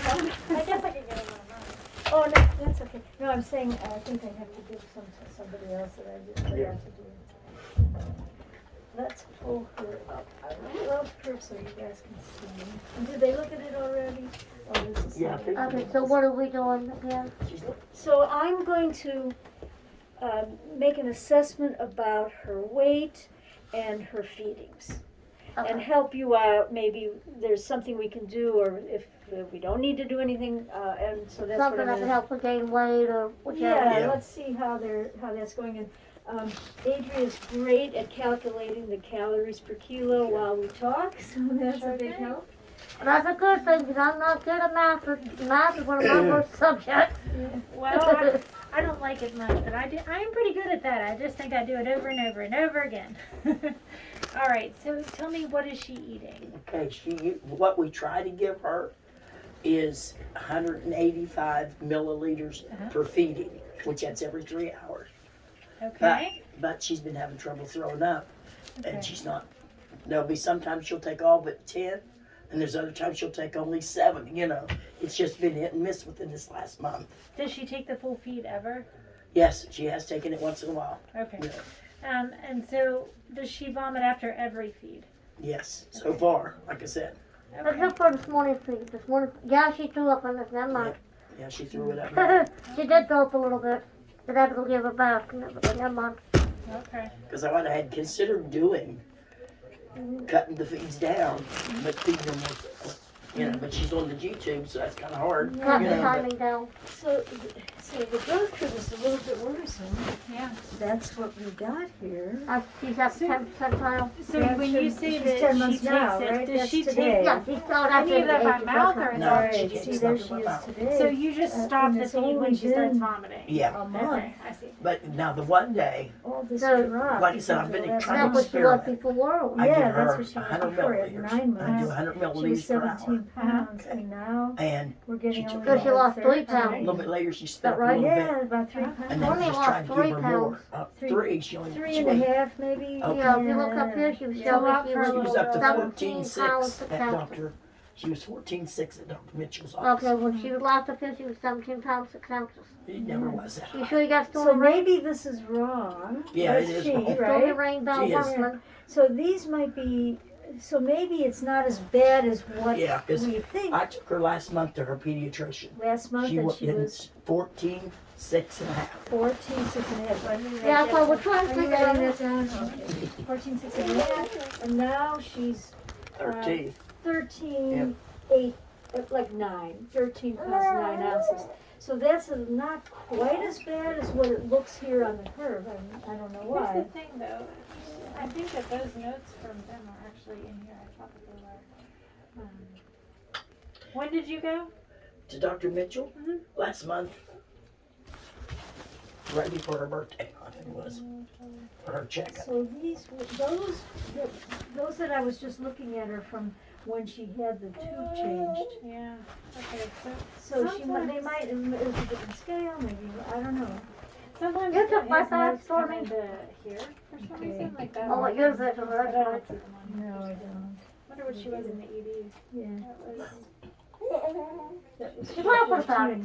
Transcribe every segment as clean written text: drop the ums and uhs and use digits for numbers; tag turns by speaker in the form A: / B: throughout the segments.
A: I guess I could get one of mine.
B: Oh, no, that's okay. No, I'm saying, I think I have to give some to somebody else that I just forgot to do. Let's pull her up. I love her so you guys can see. And did they look at it already? Oh, this is
C: Yeah,
B: something
D: Okay,
B: else.
D: so what are we doing again?
B: So I'm going to make an assessment about her weight and her feedings. And
D: Okay.
B: help you out, maybe there's something we can do, or if we don't need to do anything, and so that's what
D: Something
B: I'm
D: that can
B: gonna.
D: help her gain weight or whichever.
B: Yeah, let's see how that's going. And Adria's great at calculating the calories per kilo while we talk, so that's a big help.
D: And that's a good thing, because I'm not good at math. Math is one of my worst subjects.
A: Well, I don't like it much, but I am pretty good at that. I just think I do it over and over and over again. All right, so tell me, what is she eating?
C: Okay, what we try to give her is 185 milliliters per feeding, which that's every 3 hours.
A: Okay.
C: But she's been having trouble throwing up,
A: Okay.
C: and she's not. There'll be sometimes she'll take all but 10, and there's other times she'll take only 7. It's just been hit and miss within this last month.
A: Does she take the full feed ever?
C: Yes, she has taken it once in a while.
A: Okay.
C: Yeah.
A: And so does she vomit after every feed?
C: Yes, so far, like I said.
D: Let's look for this morning feed. This morning, yeah, she threw up on this. Never mind.
C: Yeah, she threw it up.
D: She did throw up a little bit. But I had to go give her back. Never mind.
A: Okay.
C: Because I had considered doing, cutting the feeds down, but feeding them with, but she's on the G-tube, so that's kind of hard.
D: Cut the
C: but-
D: timing down.
B: So the growth curve is a little bit worrisome.
A: Yeah.
B: That's what we got here.
D: She's at 10 percentile.
A: So
B: Yeah,
A: when you say
B: she's
A: that
B: 10
A: she
B: months
A: takes
B: now,
A: it,
B: right?
A: does
B: That's
A: she
B: today.
A: take?
D: Yeah, she's still at
A: Any of that by mouth or
C: No,
A: no?
B: Alright,
C: she
B: see,
C: takes
B: there
C: nothing
B: she
C: but
B: is
C: mouth.
B: today.
A: So you just stop
B: and
A: the
B: it's
A: feed when
B: only
A: she starts
B: been
A: vomiting?
C: Yeah.
B: a month.
A: Okay, I see.
C: But now the one day,
B: All this
D: So,
B: drop.
C: like I said, I've
B: because
C: been
B: of that
C: trying
D: That's
C: to
D: what she was
C: experiment.
D: before.
C: I
B: Yeah,
C: give
B: that's
C: her
B: what she was
C: 100
B: before, at
C: milliliters.
B: 9
C: I do
B: months.
C: 100
B: She was
C: milliliters per hour.
B: 17 pounds, and now
C: And
B: we're getting
C: she
B: only
C: took-
D: So she lost 3
C: a
D: pounds.
C: little bit later, she spent
D: That
C: a
D: right?
C: little bit.
B: Yeah, about 3 pounds.
C: And then
D: Only
C: I just
D: lost
C: tried to
D: 3
C: give her more.
D: pounds.
C: 3, she only
B: 3
C: she
B: and a
C: went-
B: half, maybe.
C: Okay.
D: Yeah, if you look up here, she was
B: Yeah.
D: showing
A: So
D: she
A: for a
C: She
D: was
C: was up to
D: 17 pounds,
C: 14.6
D: 6
C: at
D: ounces.
C: Dr. She was 14.6 at Dr. Mitchell's office.
D: Okay, when she was last up here, she was 17 pounds, 6 ounces.
C: It never was that
D: You
C: high.
D: sure you got
B: So
D: stolen rain?
B: maybe this is wrong.
C: Yeah,
B: That's
C: it is
B: she,
C: wrong.
D: Stolen
B: right?
D: rain, Bell
C: She is.
D: Workman.
B: So these might be, so maybe it's not as bad as what
C: Yeah, 'cause
B: we think.
C: I took her last month to her pediatrician.
B: Last month, and she was
C: 14.6 and a half.
B: 14, 6 and a half. Let me write
D: Yeah,
B: that
D: so we're
B: down.
D: trying to
B: Are you
D: figure
B: writing
D: out.
B: that down? Okay. 14, 6 and a half, and now she's
C: 13.
B: 13, 8, like 9, 13 pounds, 9 ounces. So that's not quite as bad as what it looks here on the curve. I don't know
A: Here's
B: why.
A: the thing, though. I think that those notes from them are actually in here. I thought that they were. When did you go?
C: To Dr. Mitchell
A: Mhm.
C: last month. Right before her birthday, I think it was. For her checkup.
B: So those that I was just looking at are from when she had the tube changed.
A: Yeah. Okay.
B: So they
A: Sometimes-
B: might, it was a different scale, maybe, I don't know.
A: Sometimes
D: You
A: it
D: took my
A: has
D: side
A: notes
D: for
A: come
D: me?
A: into here for some
B: Okay.
A: reason, like that.
D: Oh,
A: one.
D: yours is over
A: But I
D: there.
A: don't see them on here.
B: No, I don't.
A: Wonder what she was in the ED.
B: Yeah.
A: That was.
B: That was
D: She's laughing about it.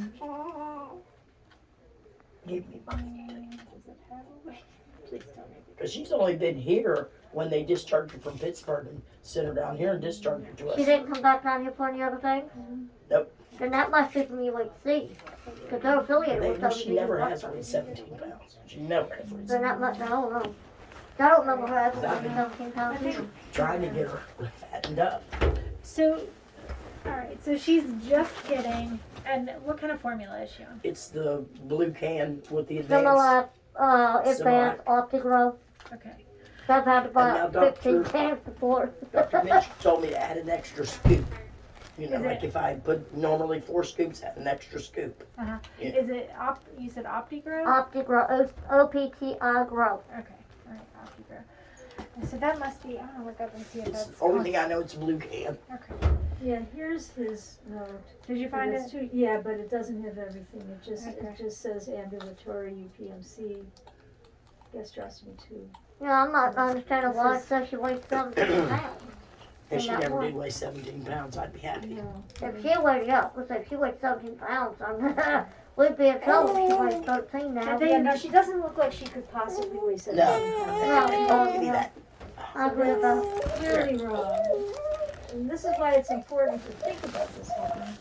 C: Give me money.
A: Does it have a way? Please tell me.
C: Because she's only been here when they discharged her from Pittsburgh and sent her down here and discharged her to
D: She
C: us.
D: didn't come back down here for any other things?
C: Nope.
D: Then that must be from UHC. Because they're affiliated with
C: She
D: WB.
C: never has weighed 17 pounds. She never has weighed
D: Then
C: 17
D: that must, I don't know. I don't remember her having 17 pounds either.
C: Trying to get her fattened up.
A: So, all right. So she's just getting. And what kind of formula is she on?
C: It's the blue can with the advanced.
D: Similac, advanced Optigrow.
A: Okay.
D: I've had to
C: And
D: buy
C: now
D: 15
C: Dr.
D: cans before.
C: Dr. Mitchell told me to add an extra scoop. You know,
A: Is
C: like
A: it-
C: if I put normally 4 scoops, add an extra scoop.
A: Uh-huh.
C: Yeah.
A: Is it you said OptiGrow?
D: Optigrow, OPTI Grow.
A: Okay. All right. OptiGrow. So that must be. I'm gonna look up and see if
C: It's
A: that's.
C: the only thing I know. It's a blue can.
A: Okay.
B: Yeah, here's his note.
A: Did you find
B: It's
A: it?
B: yeah, but it doesn't have everything. It
A: Okay.
B: just says ambulatory UPMC, gastrostomy tube.
D: Yeah, I'm not understanding why it says she weighs 17 pounds.
C: If she
D: that
C: never
D: one.
C: did weigh 17 pounds, I'd be happy.
B: No.
D: If she weighed, yeah, let's say if she weighed 17 pounds, we'd be in trouble if she weighed 13 now.
B: Yeah, no, she doesn't look like she could possibly weigh 17 pounds.
C: Don't give me that.
D: I agree with that.
B: Really wrong. And this is why it's important to think about this one.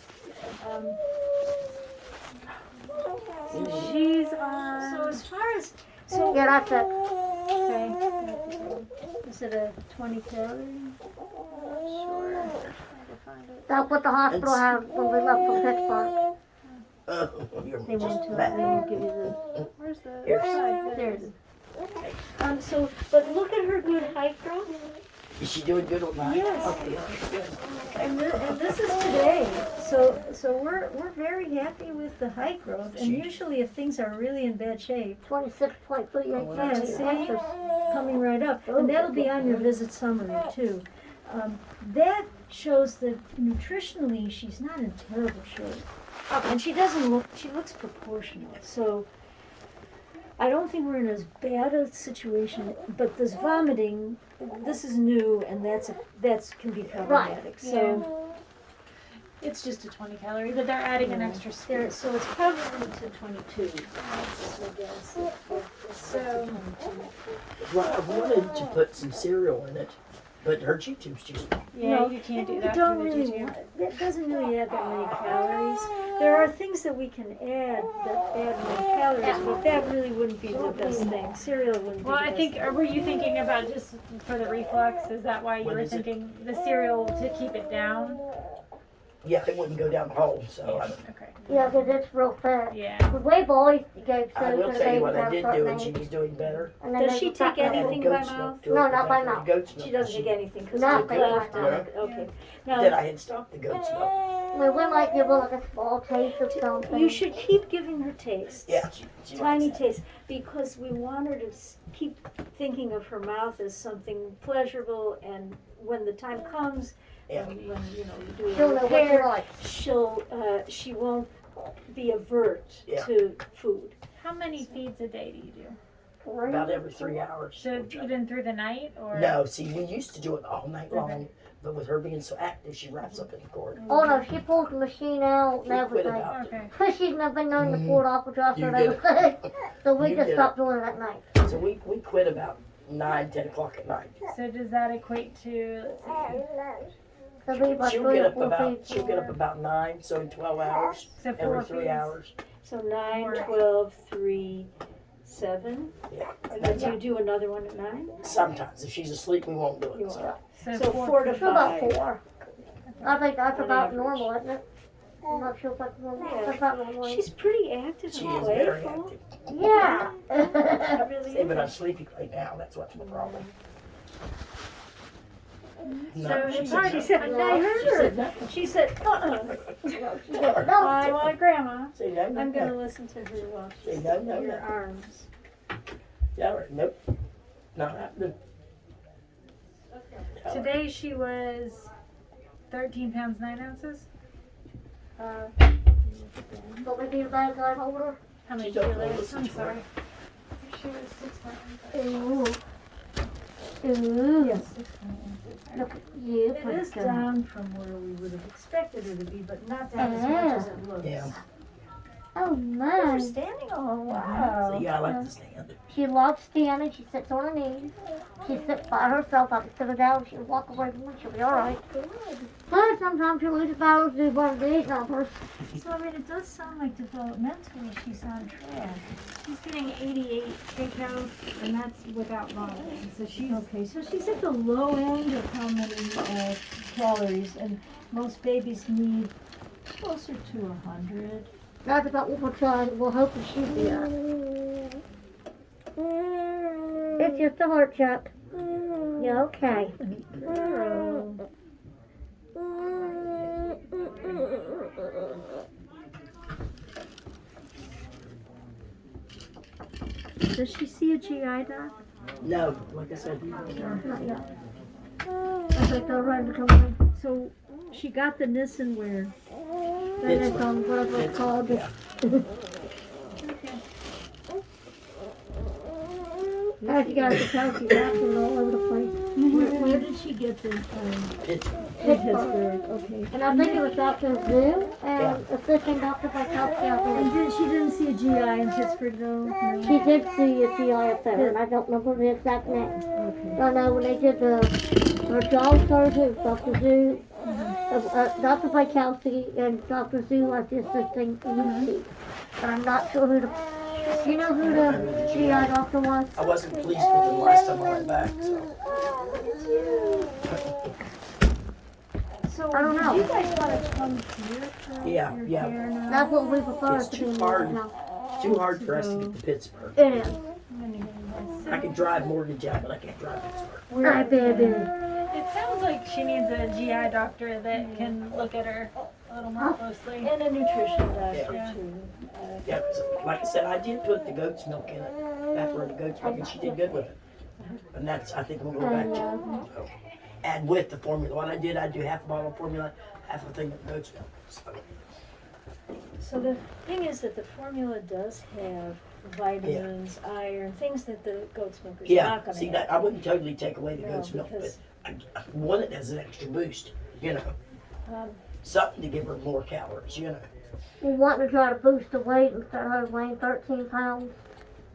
A: She's on.
B: So as far as, so,
D: Yeah, that's it.
B: okay, is it a 20 calorie? Sure.
D: That's what the hospital had when we left from Pittsburgh.
C: You're
B: They won't
C: just
B: tell, they
C: bad.
B: won't give you the,
A: Where's the?
C: Here.
B: there it is. So, but look at her good height growth.
C: Is she doing good on that?
B: Yes.
C: Okay, good.
B: And this is today, so we're very happy with the height growth, and
C: She-
B: usually if things are really in bad shape,
D: 26.38
B: yeah, see,
D: centimeters.
B: coming right up, and that'll be on your visit summary too. That shows that nutritionally she's not in terrible shape, and she looks proportional, so I don't think we're in as bad a situation, but this vomiting, this is new, and that can be problematic, so.
A: It's just a 20 calorie, but they're adding an extra
B: There,
A: scoop.
B: so it's probably to 22. That's my guess.
A: So
C: Well, I wanted to put some cereal in it, but her chew tube's too small.
A: yeah,
B: No,
A: you can't do
B: you
A: that.
B: don't
A: through the
B: really
A: GTO.
B: want, that doesn't really add that many calories. There are things that we can add that add more calories, but that really wouldn't be the best thing. Cereal wouldn't be
A: Well,
B: the
A: I
B: best
A: think,
B: thing.
A: or were you thinking about just for the reflux? Is that why you
C: What
A: were
C: is it?
A: thinking the cereal to keep it down?
C: Yeah, it wouldn't go down the hole, so
A: Okay.
D: Yeah, because it's real fat.
A: Yeah.
D: The way boys gave
C: I
D: soda
C: will
D: to
C: tell you
D: babies
C: what I
D: at a
C: did
D: certain
C: do, and she
D: age,
C: was doing better.
D: and then
B: Does
D: they
B: she
D: would stop
B: take
C: Added
B: anything
C: goat's
B: by
C: milk
B: mouth?
C: to it,
D: No,
C: but
D: not by
C: after the
D: mouth.
C: goat's milk,
B: She doesn't take anything because
D: No,
B: of the
D: they don't.
B: cleft stomach. Okay.
C: Then
B: Now,
C: I had stopped the goat's milk.
D: We might give her like a small taste of something.
B: you should keep giving her tastes.
C: Yeah, she
B: Tiny
C: likes it.
B: taste, because we want her to keep thinking of her mouth as something pleasurable, and when the time comes,
C: Yeah.
B: when you know you do
D: She'll
B: a
D: know what she
B: repair,
D: likes.
B: she won't be avert
C: Yeah.
B: to food.
A: How many feeds a day do you do?
C: About every 3 hours.
A: So even through the night, or
C: No, see, we used to do it all night long, but with her being so active, she wraps up in the cord.
D: Oh no, she pulls the machine out and
C: We quit
D: everything.
C: about it.
A: Okay.
D: But she's never been known to pull it off with us
C: You
D: or
C: did
D: anything. So we
C: You
D: just
C: did
D: stopped doing it at night.
C: So we quit about 9, 10 o'clock at night.
A: So does that equate to? Let's see.
D: So we like
C: She'll
D: 3
C: get
D: or
C: up
D: 4
C: about
D: feet.
C: she'll get up about 9, so in 12 hours,
A: So 4
C: every 3
A: feeds.
C: hours.
B: So 9,
A: Or-
B: 12, 3, 7,
C: Yeah.
B: and then you do another one at 9?
C: Sometimes if she's asleep, we won't do
B: You
C: it. So.
B: won't.
A: So,
B: So 4 to
D: It's about
B: 5.
D: 4. I think that's
B: On
D: about
B: average.
D: normal, isn't it? I'm not sure if that's normal.
B: Yeah.
D: That's about normal.
B: She's pretty active
C: She
B: and
C: is very
B: playful.
C: active.
D: Yeah.
B: She really
C: See, but I'm
B: is.
C: sleepy right now. That's what's my problem.
A: So
C: she
A: it's
C: said
A: already
C: no.
A: said
B: I
A: no.
B: heard
C: She
B: her.
C: said no.
B: She said,
D: No.
B: I want grandma.
C: Say no, no,
B: I'm gonna
C: no.
B: listen to her while
C: Say
B: she's
C: no, no,
B: in your
C: no.
B: arms.
C: Yeah, all right. Nope. Not happening.
A: Today she was 13 pounds 9 ounces.
D: But we need a bag guy holder.
A: How many
C: She don't
A: kilos?
C: listen
A: I'm
C: to her.
A: sorry. She was 6 pounds.
D: Ooh. Ooh.
B: Yes.
D: Look at you.
B: It
D: pretty
B: is
D: girl.
B: down from where we would have expected her to be, but not down as much as it looks.
C: Yeah.
D: Oh
B: You're
D: man.
B: standing all
C: So
B: wow.
C: yeah, I like to stand.
D: She loves standing. She sits on her knees. She sits by herself. I can sit her down. She'll walk away from me. She'll be alright. But sometimes she'll lose battles due to one of these numbers.
B: So I mean, it does sound like developmentally she's on track.
A: She's getting 88 takeout, and that's without vomiting. So she's
B: Okay, so she's at the low end of how many calories, and most babies need closer to 100.
D: That's about what we're trying. We're hoping she'll be at. It's just a heart check. Yeah, okay.
B: Girl. Does she see a GI doc?
C: No, like I said,
D: Not yet. I think they're ready to come in.
B: So she got the Nissen where?
D: Then
C: It's
D: they come, whatever it's called.
C: yeah.
D: As you guys can tell, she's acting all over the place.
B: Where did she get the,
C: Pittsburgh.
B: Pittsburgh, okay.
D: And I think it was Dr. Zoo
C: Yeah.
D: and assistant Dr. Vitalski out
B: And
D: there.
B: she didn't see a GI in Pittsburgh though? No?
D: She did see a GI up there, and I don't remember the exact name.
B: Okay.
D: I know when they did her jaw surgery, Dr. Zoo, Dr. Vitalski and Dr. Zoo as the assistant ENT. But I'm not sure who the, do you know who the GI doctor was?
C: I wasn't pleased with it the last time I went back, so.
B: So,
D: I don't know.
B: did you guys want to come here for
C: Yeah,
B: your
C: yeah.
B: hair now?
D: That's what we prefer
C: It's
D: to
C: too
D: be
C: hard.
D: now.
C: Too hard for us to get to Pittsburgh.
D: It is.
C: I can drive Morgantown, but I can't drive Pittsburgh.
D: I baby.
A: It sounds like she needs a GI doctor that can look at her a little more closely.
B: And a nutrition doctor
A: Yeah.
B: too.
C: Yeah, 'cause like I said, I did put the goat's milk in it, evaporated goat's milk, and she did good with it. And that's, I think, I'm gonna go back to. So. And with the formula, what I did, I do half a bottle of formula, half a thing of goat's milk. So,
B: So the thing is that the formula does have vitamins, iron, things that the goat's milk is
C: yeah,
B: not gonna
C: see
B: have.
C: that, I wouldn't totally take away the
B: No,
C: goat's milk, but
B: because-
C: I want it as an extra boost, you know,
B: Um,
C: something to give her more calories, you know.
D: We want to try to boost the weight instead of her weighing 13 pounds.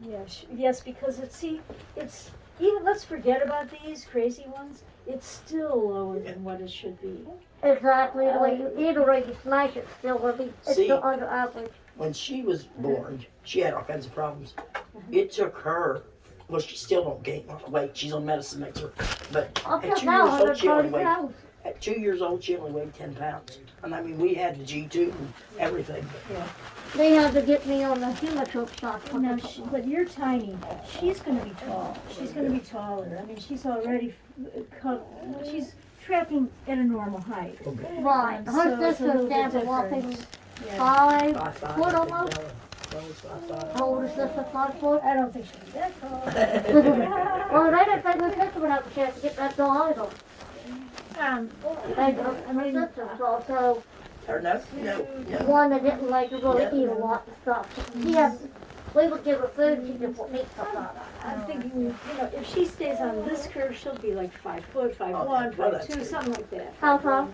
B: yeah, yes, because it's even, let's forget about these crazy ones, it's still lower than what it should be.
D: Exactly the way you eat or you smash it, still will be, it's
C: See.
D: still under average.
C: When she was born, she had all kinds of problems. It took her, well, she still don't gain a lot of weight. She's on medicine, makes her, but
D: I'll
C: at
D: put
C: 2
D: now
C: years old, she only
D: 130
C: weighed,
D: pounds.
C: at 2 years old, she only weighed 10 pounds. And I mean, we had the G2 and everything, but
D: They had to get me on the hemotrope shot.
B: No, but you're tiny. She's gonna be tall. She's gonna be taller. I mean, she's already she's tracking at a normal height.
C: okay.
D: Right.
B: So
D: Her
B: it's a little
D: sister's down
B: bit
D: to walking
B: different. Yeah.
D: 5
C: 5'5",
D: foot
C: I think,
D: almost.
C: Bella. Bella's 5'5".
D: Her older sister's 5 foot.
B: I don't think she'll be that tall.
D: Well, they didn't think her sister would have a chance to get that tall either. They don't, and her sister's tall, so
C: Or no, no.
D: one that didn't like to really eat a lot of stuff. She has, we would give her food, she just wouldn't eat stuff out of it.
B: I'm thinking, you know, if she stays on this curve, she'll be like 5 foot, 5'1",
C: well, that's
B: 5'2",
C: good.
B: something like that.
D: How tall?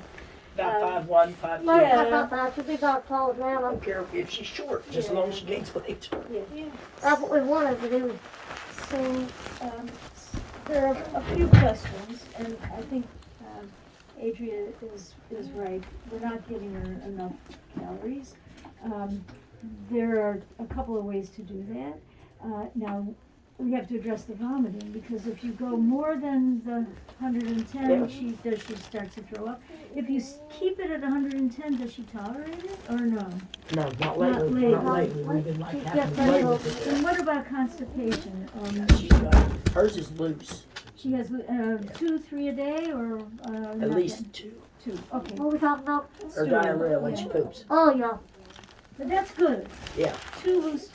C: About 5'1", 5'2".
D: Well,
B: Yeah.
D: that's not bad, she'll be about as tall as
C: I
D: now.
C: don't care if she's short, just as long as she gains weight.
B: Yeah.
D: That's what we wanted to do.
B: So, there are a few questions, and I think Adria is right. We're not giving her enough calories. There are a couple of ways to do that. Now, we have to address the vomiting, because if you go more than the 110,
C: Yeah.
B: she starts to throw up. If you keep it at 110, does she tolerate it, or no?
C: No, not
B: lately.
C: lately. Not
B: Not
C: lately. We've been like
D: She
C: having
D: gets
C: to play with it.
B: And what about constipation?
C: She's got, hers is loose,
B: She has 2, 3 a day, or
C: at
B: nothing?
C: least 2.
B: 2. Okay.
D: What are we talking about?
C: Or diarrhea when she poops.
D: Oh, yeah.
B: But that's good.
C: Yeah.
B: 2 loose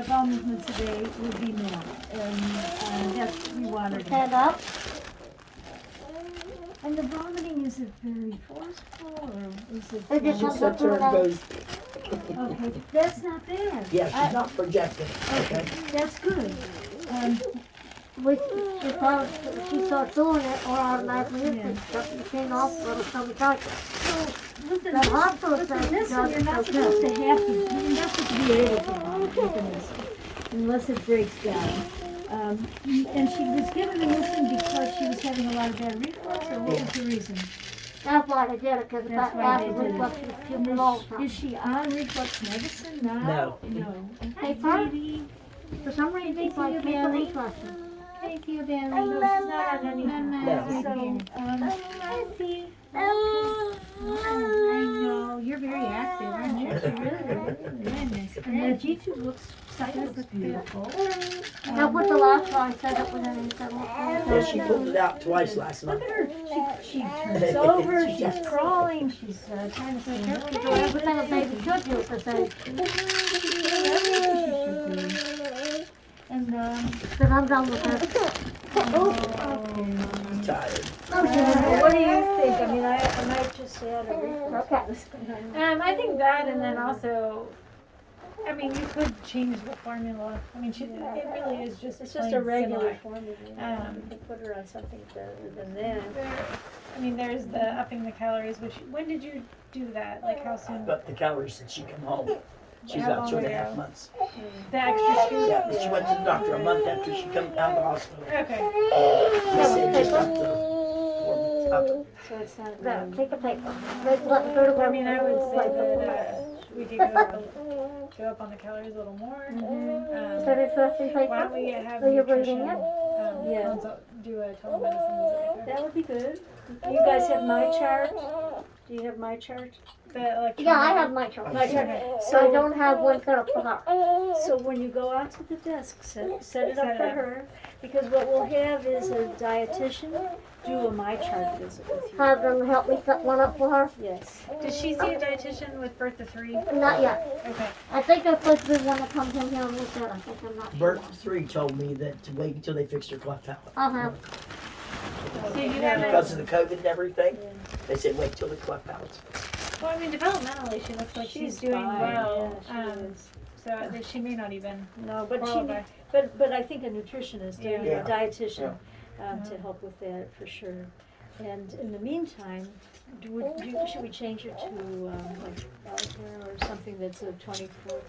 B: bowel movements a day would be normal, and that's what we wanted.
D: Stand up.
B: And the vomiting, is it very forceful, or is it?
D: It just
C: She
D: comes
C: sits there and goes,
B: Okay, that's not bad.
C: yeah, she's not projecting, okay?
B: That's good.
D: She starts doing it, or automatically
B: Yeah.
D: it's just the thing off for the stomach cycle.
B: So, listen,
D: The hospital
B: listen,
D: says
B: listen,
D: does
B: you're not
D: okay.
B: supposed to have to, you're not supposed to be able to vomit with this, unless it breaks down. And she was given medicine because she was having a lot of bad reflux, or what was the reason?
D: That's why they did it, because
B: That's
D: that
B: why they
D: acid
B: did it.
D: reflux is killing all the time.
B: Is she on reflux medicine now?
C: No.
B: No.
D: Hey, Fern, for some reason, it's like people interested.
B: No, she's not on any.
C: No.
B: So,
A: I know, you're very active, aren't you? Goodness.
B: and the G2 looks beautiful.
D: Now, put the last one, set up with an
C: Yeah, she pulled it out twice last
B: Look
C: night.
B: at her, she turns over, she's crawling, she's trying to stay
D: So everything a baby should do at this age.
B: And,
D: But I'm done with that.
C: She's tired.
B: what do you think? I mean, I might just add a reflux.
D: Okay.
A: I think that, and then also, I mean, you could change the formula. I mean, it really is just
B: It's just
A: plain
B: a regular
A: similar.
B: formula.
A: Um,
B: You can put her on something better than that.
A: I mean, there's the upping the calories, which, when did you do that? Like, how soon?
C: But the calories since she come home. She's
A: How
C: about
A: long
C: 2.5
A: ago?
C: months.
A: The extra scoop?
C: Yeah, she went to the doctor a month after she come out of the hospital.
A: Okay.
C: They said just up the
B: So it's not
D: There,
B: really.
D: take a paper. Let her go.
A: I mean, I would say that we could go up on the calories a little more.
D: Put it first in
A: Why
D: paper.
A: don't we have
D: So you're
A: nutrition,
D: reading it?
B: Yeah.
A: do a telemedicine visit with her?
B: That would be good. Do you guys have my chart? Do you have my chart?
A: The electronic.
D: Yeah, I have my chart.
B: My chart.
D: So I don't have one set up for her.
B: So when you go out to the desk, set it
A: Set
B: up
A: it
B: for
A: up.
B: her, because what we'll have is a dietitian do a my chart visit with you.
D: Have them help me set one up for her.
B: Yes.
A: Does she see a dietitian with birth to 3?
D: Not yet.
A: Okay.
D: I think there's supposed to be one that comes in here and looks at it. I think I'm not sure.
C: Bert 3 told me that to wait until they fixed her cleft palate.
D: I'll have.
A: So you haven't.
C: Because of the COVID and everything, they said wait till the cleft palate's fixed.
A: Well, I mean, developmentally, she looks like she's doing
B: fine,
A: well.
B: yeah, she is.
A: So that she may not even
B: No, but
A: qualify.
B: but I think a nutritionist,
A: Yeah.
B: a dietitian, to help with that for sure. And in the meantime, should we change it to like Alter or something that's a 24?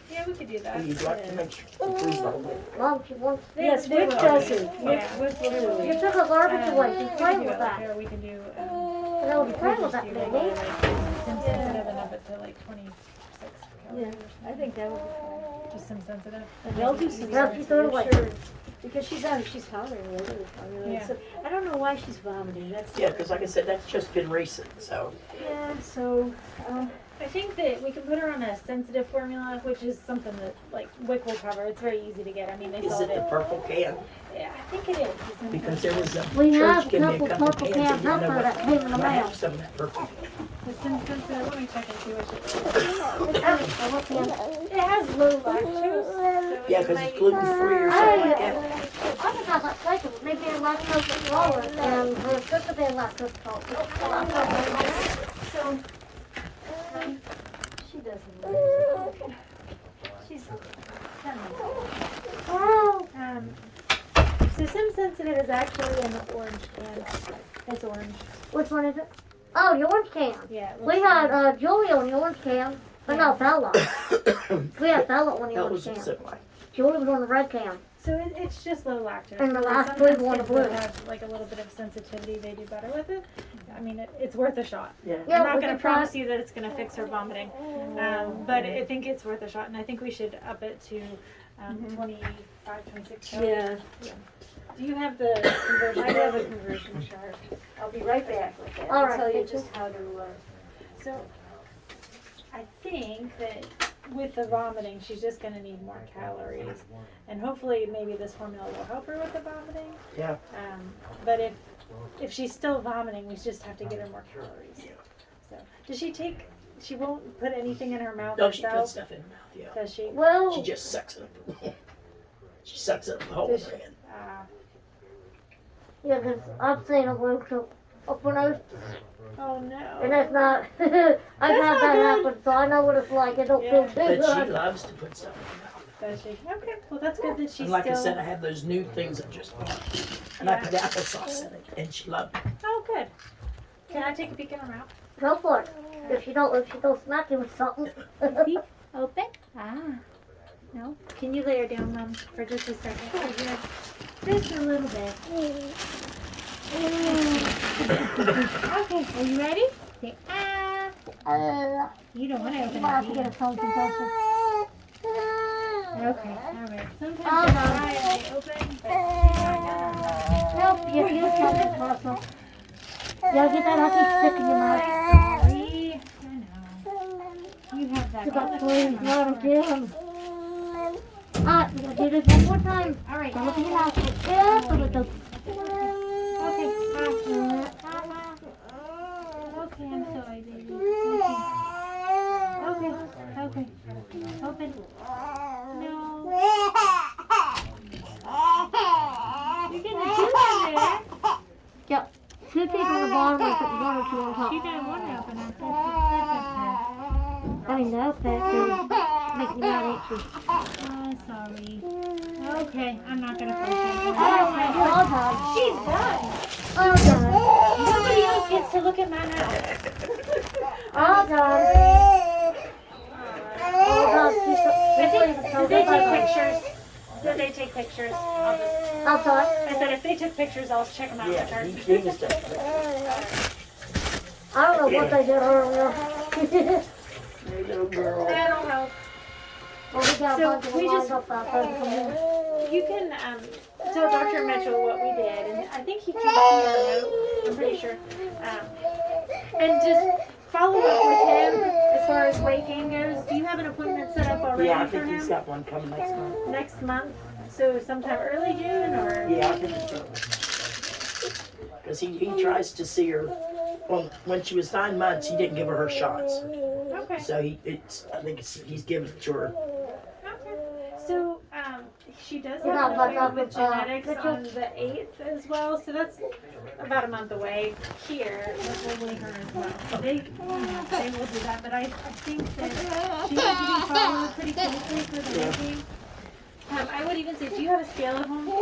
A: Yeah, we could do that.
C: You'd like to make sure the food's all good.
D: Mom, she wants.
B: Yes,
A: They
B: Wick
A: will.
B: does it.
A: Yeah.
B: Wick will do
D: You
B: it.
D: took a garbage away.
A: We
D: She's
A: could
D: playing
A: do
D: with
A: it
D: that.
A: like, or we can do.
D: And I was playing with that
A: do
D: baby.
A: like sensitive and up it to like 26 calories.
B: Yeah, I think that would be fine.
A: Just some sensitive.
B: And they'll do some
D: Yeah, she threw it away.
B: sure. Because she's tolerating regular formula.
A: Yeah.
B: So I don't know why she's vomiting. That's
C: Yeah, because like I said, that's just been recent, so.
B: yeah. So
A: I think that we can put her on a sensitive formula, which is something that like Wick will cover. It's very easy to get. I mean, they
C: Is
A: sold
C: it the
A: it.
C: purple can?
A: Yeah, I think it is.
C: Because there was a
D: We have
C: church
D: a
C: gave me a
D: couple
C: couple
D: purple
C: cans.
D: cans
C: They
D: up
C: didn't know
D: there that
C: what.
D: came in the
C: I
D: mail.
C: have some of that purple.
A: It's sensitive. Let me check and see what she
D: It
A: has low lactose. So
C: Yeah,
A: it
C: because
A: might-
C: it's gluten-free or something like that.
D: I think I got taken. Maybe a lactose intolerant and her sister being lactose intolerant.
B: so she doesn't. Know. She's 10 months old.
A: So Sim Sensitive is actually in the orange can. It's orange.
D: Which one is it? Oh, the orange can.
A: Yeah. it
D: We
A: looks
D: had Julie on the orange can. But no, Bella. We had Bella on the
C: That
D: orange
C: was
D: can.
C: similar.
D: Julie was on the red can.
A: So it's just low lactose.
D: And the
A: Like,
D: last
A: sometimes
D: three were on the
A: kids that
D: blue.
A: have like a little bit of sensitivity, they do better with it. I mean, it's worth a shot.
C: Yeah.
D: Yeah,
A: I'm not
D: we
A: going
D: can
A: to
D: try.
A: promise you that it's going to fix her vomiting, but I think it's worth a shot, and I think we should up it to 25, 26 calories.
B: Yeah.
A: Do you have the conversion?
B: I have a conversion chart. I'll be right back with that.
D: All
B: I'll
D: right,
B: tell you
D: thank
B: just how to.
A: So I think that with the vomiting, she's just going to need more calories, and hopefully maybe this formula will help her with the vomiting.
C: Yeah.
A: But if she's still vomiting, we just have to get her more calories. So does she take? She won't put anything in her mouth
C: No, she puts
A: herself,
C: stuff in her mouth, yeah.
A: does she?
C: She
D: Well,
C: just sucks it up. She sucks it up the whole
A: Does she?
C: brand.
D: yeah, because I've seen a blue up her nose,
A: Oh
D: and
A: no.
D: that's not. I've had
A: not
D: that
A: good.
D: happen, so I know what it's like. It don't feel too
C: But she
D: good.
C: loves to put stuff in her mouth.
A: Does she? Okay. Well, that's good that she's
C: And like
A: still.
C: I said, I have those new things I just bought. And I put applesauce in it, and she loved it.
A: Oh, good. Can I take a peek in her mouth?
D: Go for it. If she don't smack you with something.
A: Open? No. Can you lay her down, Mom, for just a second? Just a little bit. Okay, are you ready? Say, You don't want to open
D: I have
A: it.
D: to
A: do
D: get
A: you?
D: a tongue compression.
A: Okay, alright. Sometimes
D: Oh,
A: they
D: no.
A: try and they open, but she's not done.
D: Help, you get a tongue compression. Yeah, get that icky stick in your mouth.
A: Sorry. I know. You have that.
D: You got
A: on the
D: three,
A: camera.
D: not again. Alright, we're gonna do this one more time.
A: Alright.
D: Don't look in your mouth. Yeah, look at those.
A: Okay. Okay, I'm sorry, baby. Okay. Okay. Open. No. You're getting a tooth in there.
D: Yep. Two teeth on the bottom and one or two on top.
A: She didn't want to open her.
D: I know, that make me not anxious.
A: Oh, sorry. Okay, I'm not gonna force it.
D: All done.
A: She's done.
D: All done.
A: Nobody else gets to look at my mouth.
D: All done. All done.
A: Did they take pictures? Did they take pictures?
D: I'm sorry.
A: I said if they took pictures, I'll check them out in the
C: Yeah,
A: chart.
C: he was just.
D: I don't know what they did earlier.
C: Hey, little girl.
A: That'll help.
D: Well, we got a
A: So
D: bunch of
A: we
D: them
A: just-
D: lined up out there to come in.
A: You can tell Dr. Mitchell what we did, and I think he can see our note. I'm pretty sure. And just follow up with him as far as weight gain goes. Do you have an appointment set up already
C: Yeah, I
A: for
C: think he's
A: him
C: got one coming next month.
A: next month? So sometime early June, or
C: Yeah, I think so. Because he tries to see her. Well, when she was 9 months, he didn't give her shots.
A: okay.
C: So he's giving it to her.
A: Okay. So she does
D: You're
A: have
D: not
A: an
D: like
A: appointment with
D: up with,
A: genetics
D: Mitchell?
A: on the 8th as well. So that's about a month away here. We'll weigh her as well. They will do that, but I think that she needs to be followed pretty closely for the
C: Yeah.
A: weighing. I would even say, do you have a scale at home? No.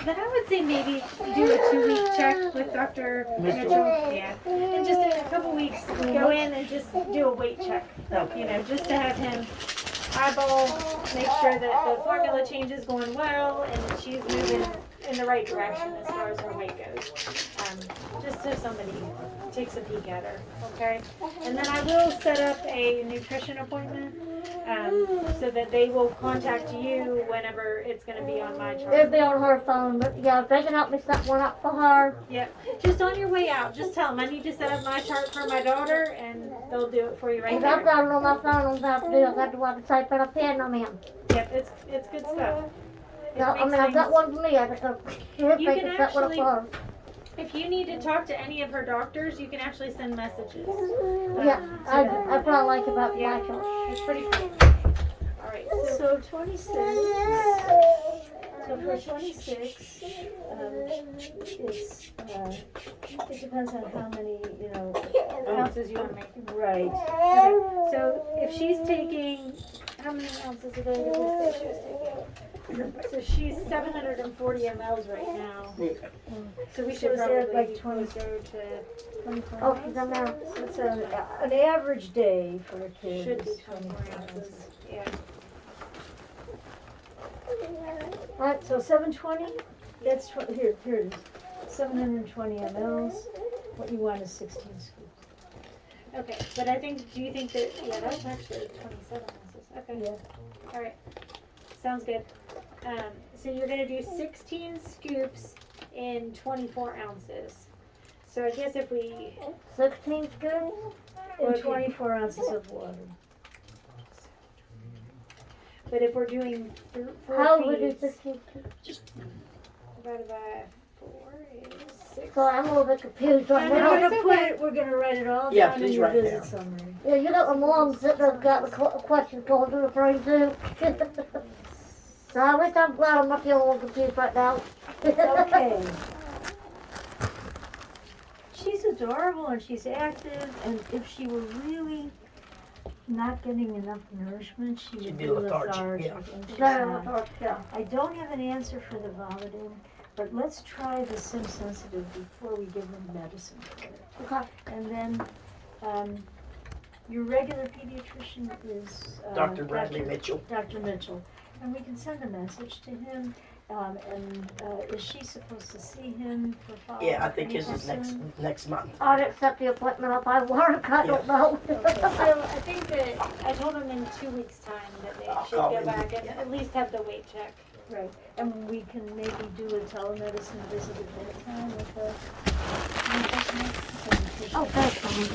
A: Then I would say maybe do a 2-week check with Dr. Mitchell. Yeah. And just in a couple weeks, go in and just do a weight check.
C: Okay.
A: You know, just to have him eyeball, make sure that the formula change is going well and that she's moving in the right direction as far as her weight goes. Just so somebody takes a peek at her, okay? And then I will set up a nutrition appointment so that they will contact you whenever it's going to be on my
D: It'll
A: chart.
D: be on her phone, but yeah, if they can help me set one up for her.
A: Yep. Just on your way out, just tell them I need to set up my chart for my daughter, and they'll do it for you right
D: If I've
A: there.
D: got it on my phone, I don't have to do it. I got to want to type it up here and I'm in.
A: Yep, it's good stuff. It
D: Yeah, I
A: makes
D: mean, I've got
A: things-
D: one for me. I just don't. If
A: You
D: they
A: can
D: can set one up
A: actually-
D: for her.
A: If you need to talk to any of her doctors, you can actually send messages.
D: Yeah,
A: to
D: I
A: them.
D: probably like about
A: Yeah.
D: my choice.
A: It's pretty cool. All right. So
B: So 26, so for 26, it depends on how many,
A: ounces you want to make.
B: right.
A: Okay. So if she's taking, how many ounces a day did we say she was taking? So she's 740 mLs right now. So we
B: So
A: should
B: is that
A: probably
B: like
A: be
B: 20?
A: closer to 24
D: Oh, she's on there.
B: So it's an average day for a kid
A: Should be
B: is
A: 24 ounces. Yeah.
B: Alright, so 720, that's, here it is, 720 mLs, what you want is 16 scoops.
A: Okay. But I think, do you think that, yeah, that's actually 27 ounces. Okay.
B: Yeah.
A: All right. Sounds good. So you're gonna do 16 scoops in 24 ounces. So I guess if we,
D: 16's good.
B: And 24 ounces of water.
A: but if we're doing 4
D: How would you
A: feeds,
D: 16?
A: divided by 4 is 6.
D: So I'm a little bit confused right
A: No,
B: We're
A: no,
D: now.
A: it's
B: gonna
A: okay.
B: we're gonna write it all
C: Yeah,
B: down in
C: please
B: your
C: write it
B: visit
C: down.
B: summary.
D: Yeah, you got my mom sitting there, got the questions going through the brain too. So at least I'm glad I'm not the only one confused right now.
B: Okay. She's adorable and she's active, and if she were really not getting enough nourishment, she would
C: She'd
B: be
C: be lethargic,
B: lethargic.
C: yeah.
B: And she's
D: Very
B: not.
D: lethargic, yeah.
B: I don't have an answer for the vomiting, but let's try the Sim Sensitive before we give them medicine for it.
D: Okay.
B: And then, your regular pediatrician is,
C: Dr. Bradley Mitchell.
B: Dr. Mitchell, and we can send a message to him, is she supposed to see him for follow-up?
C: Yeah, I think his is
B: anytime
C: next month.
D: I'd accept the appointment if I work, I don't know.
A: So I think that I told them in 2 weeks' time that they
C: I'll
A: should
C: call
A: go
C: him.
A: back and at least have the weight check.
B: soon? Right, and we can maybe do a telemedicine visit at that time with the.
D: Oh, that's fine.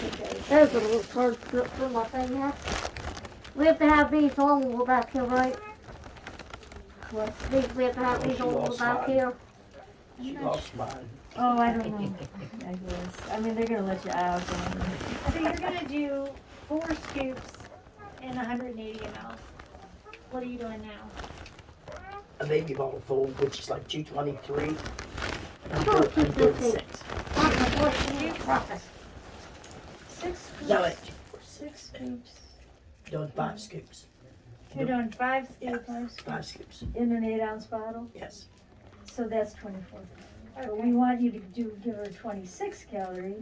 B: Okay.
D: There's a little card slip through my thing, yeah. We have to have these on when we're back here, right?
B: What?
D: We have to have these on when we're back here.
C: She lost mine.
B: Oh, I don't know, I guess, I mean, they're gonna let you out,
A: So you're gonna do 4 scoops in 180 mLs. What are you doing now?
C: A baby bottle full, which is like 223.
D: Oh, 250.
C: 36.
D: Breakfast.
B: 6 scoops.
C: No, it,
B: 6 scoops.
C: doing 5 scoops.
B: You're doing 5
C: Yeah,
B: scoops
C: 5 scoops.
B: in an 8-ounce bottle,
C: Yes.
B: so that's 24. So
A: Okay.
B: we want you to give her 26 calorie,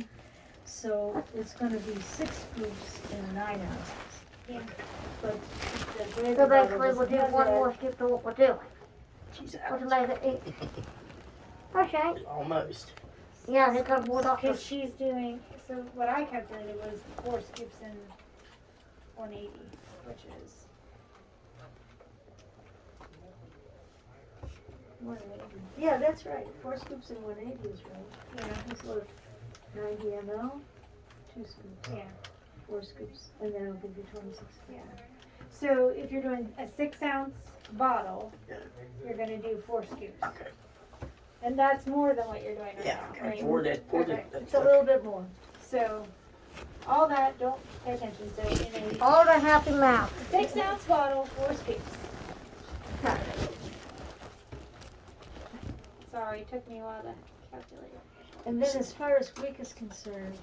B: so it's gonna be 6 scoops in 9 ounces.
A: Yeah.
B: But the gravy
D: So
B: bottle
D: basically,
B: doesn't
D: we'll do
B: have
D: one
B: that.
D: more skip to what we're doing.
C: She's
D: Which
C: out.
D: make it 8. Okay.
C: Almost.
D: Yeah, here comes more
A: Because
D: doctors.
A: she's doing, so what I calculated was 4 scoops in 180, which is 180.
B: Yeah, that's right, 4 scoops in 180 is right.
A: Yeah,
B: It's what, 90 ml, 2 scoops,
A: yeah,
B: 4 scoops, and then it'll give you 26.
A: yeah. So if you're doing a 6-ounce bottle,
C: Yeah.
A: you're gonna do 4 scoops.
C: Okay.
A: And that's more than what you're doing right
C: Yeah,
A: now,
C: okay.
A: right?
C: Pour that, pour
A: Okay.
C: that.
B: It's a little bit more.
A: So, all that, don't pay attention. So in a
D: All the happy mouth.
A: 6-ounce bottle, 4 scoops. Sorry, it took me a while to calculate.
B: And then as far as WIC is concerned,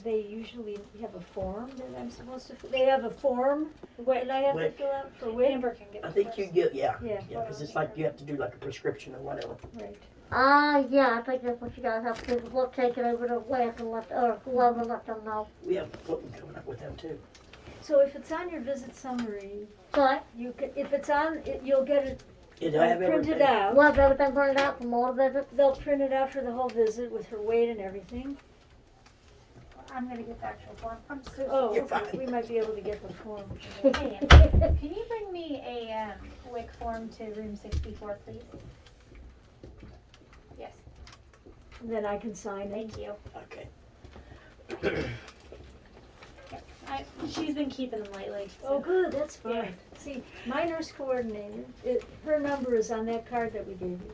B: they usually have a form that I'm supposed to, they have a form
A: Wait,
B: that I have to
C: WIC.
B: fill out for WIC?
A: Amber can get
C: I
A: the
C: think
A: first.
C: you get, yeah.
B: Yeah,
C: Yeah, because it's like you have to do like a prescription or whatever.
B: right.
D: Yeah, I think that's what you guys have to do. We'll take it over to WIC and let, or whoever let them know.
C: We have Fulton coming up with them too.
B: So if it's on your visit summary,
D: So,
B: you can, if it's on, you'll get it
C: It'll have
B: printed
C: everything.
B: out.
D: we'll have everything printed out from all the visits.
B: They'll print it out for the whole visit with her weight and everything.
A: I'm gonna get the actual form. I'm so
B: Oh,
C: You're
B: okay,
C: fine.
B: we might be able to get the form.
A: sorry. Hey, Amber, can you bring me a WIC form to room 64, please? Yes,
B: Then I can sign it.
A: thank you.
C: Okay.
A: She's been keeping them lately.
B: Oh,
A: So.
B: good, that's
A: Yeah.
B: fine. See, my nurse coordinator, her number is on that card that we gave you.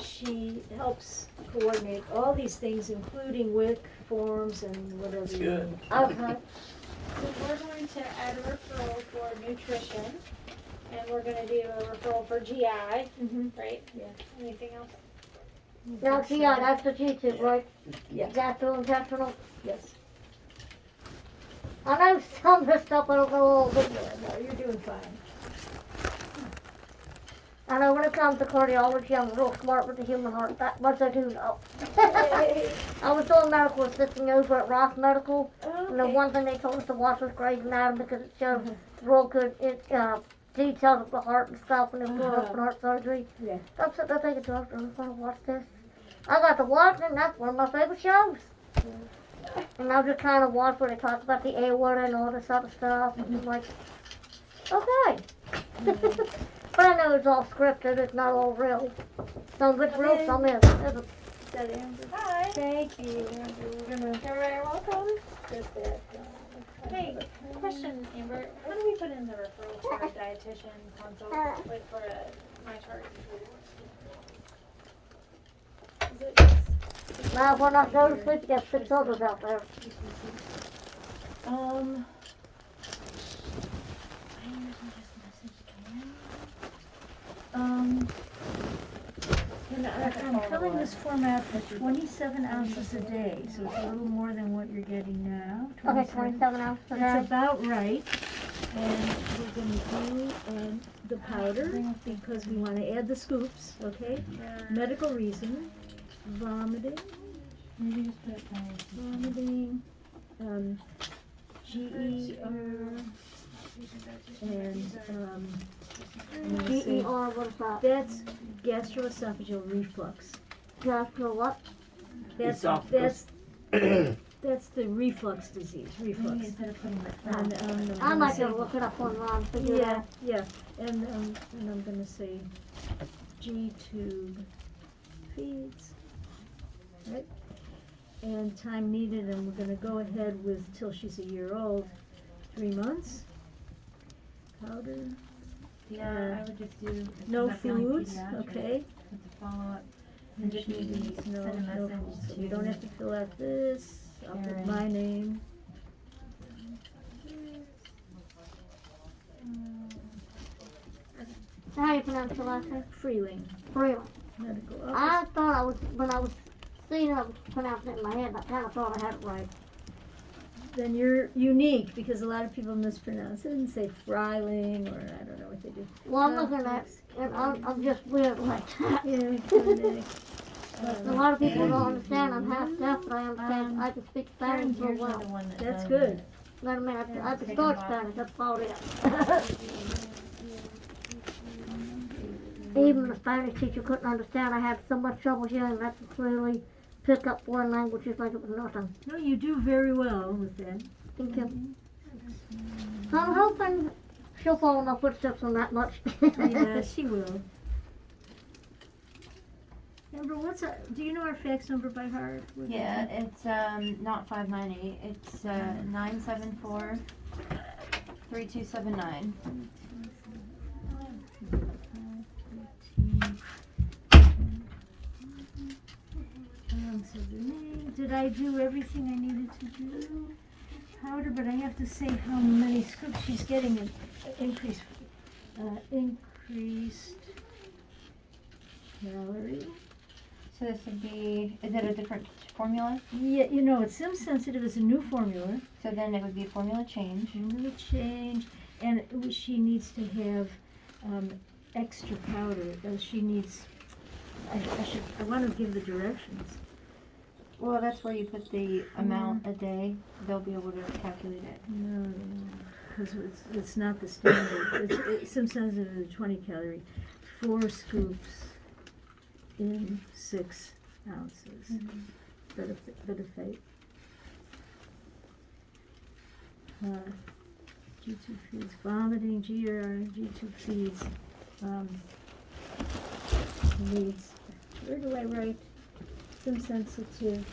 B: She helps coordinate all these things, including WIC forms and whatever
C: That's
B: you
C: good.
B: need.
D: Okay.
A: So we're going to add a referral for nutrition, and we're gonna do a referral for GI,
B: Mm-hmm.
A: right?
B: Yeah.
A: Anything else?
D: Now, yeah, that's the G-tube, right?
B: Yeah.
D: Gastrointestinal.
B: Yes.
D: I know some of this stuff I don't know all, but
B: Yeah, no, you're doing fine.
D: I know when it comes to cardiology, I'm real smart with the human heart. That much I do know. I was doing medical assisting over at Ross Medical, and the
B: Okay.
D: one thing they told us to watch was Grey's Anatomy because it shows real good details of the heart and stuff when it's going up in heart surgery.
B: Yeah.
D: I'm sitting there thinking, doctor, I'm going to watch this. I got to watch it, and that's one of my favorite shows. And I just kind of watch where they talk about the aorta and all this other stuff, and I'm like, okay. But I know it's all scripted, it's not all real. Some of it's real, some isn't.
B: Is that Amber?
A: Hi.
B: Thank you, Amber. We're gonna
A: You're very welcome.
B: get that.
A: Hey, question, Amber. How do we put in the referral for a dietitian consult, like for my chart? Is it just,
D: Now, if we're not going to sleep, you got 6 others out there.
B: And I'm filling this form out for 27 ounces a day, so it's a little more than what you're getting now.
D: Okay, 27 ounces a
B: That's
D: day.
B: about right. And we're gonna do the powder because we wanna add the scoops, okay? Medical reason, vomiting, GER, and, I'm gonna say
D: GER, what is that?
B: that's gastroesophageal reflux.
D: Gastro what?
B: That's,
C: Esophagus.
B: that's the reflux disease, reflux. And,
D: I might be able to look it up online and figure it
B: Yeah,
D: out.
B: yeah, and I'm gonna say G-tube feeds, right? And time needed, and we're gonna go ahead with till she's a year old, 3 months. Powder,
E: Yeah, I would just do.
B: no
E: that's the only
B: foods,
E: pediatric
B: okay?
E: with the follow-up. And just maybe
B: No,
E: send a
B: no
E: message
B: foods, so
E: to.
B: you don't have to fill out this, I'll put
E: Karen.
B: my name.
D: How do you pronounce your last name?
B: Freeling,
D: Freeland.
B: medical
D: I
B: office.
D: thought I was, when I was seen I was pronouncing it in my head, and I kinda thought I had it right.
B: Then you're unique, because a lot of people mispronounce it and say Freiling, or I don't know what they do.
D: Well, I'm looking at, and I'm just weird like that.
B: Yeah, phonetic.
D: A lot of people don't understand I'm half deaf, but I understand, I can speak Spanish real
E: Here's
D: well.
E: the one that
B: That's
E: does
B: good.
E: it.
D: But I mean, I can
E: Take
D: start
E: them off.
D: Spanish, that's about it. Even the Spanish teacher couldn't understand, I had so much trouble hearing, that could clearly pick up foreign languages like it was nothing.
B: No, you do very well with that.
D: Thank you. So I'm hoping she'll follow my footsteps on that much.
B: Yeah, she will. Amber, do you know our fax number by heart?
E: Yeah, it's not 598. It's 974 3279.
B: So the name, did I do everything I needed to do? Powder, but I have to say how many scoops she's getting, an increased calorie.
E: So this would be, is it a different formula?
B: Yeah, you know, it's Sim Sensitive is a new formula.
E: So then it would be formula change.
B: Formula change, and she needs to have extra powder. She needs, I want to give the directions.
E: Well, that's where you put the amount a day. They'll be able to calculate it.
B: No, because it's not the standard. It's Sim Sensitive is 20 calorie, 4 scoops in 6 ounces. Bit of fate. G2 feeds, vomiting, G2 feeds, needs, where do I write? Sim sensitive,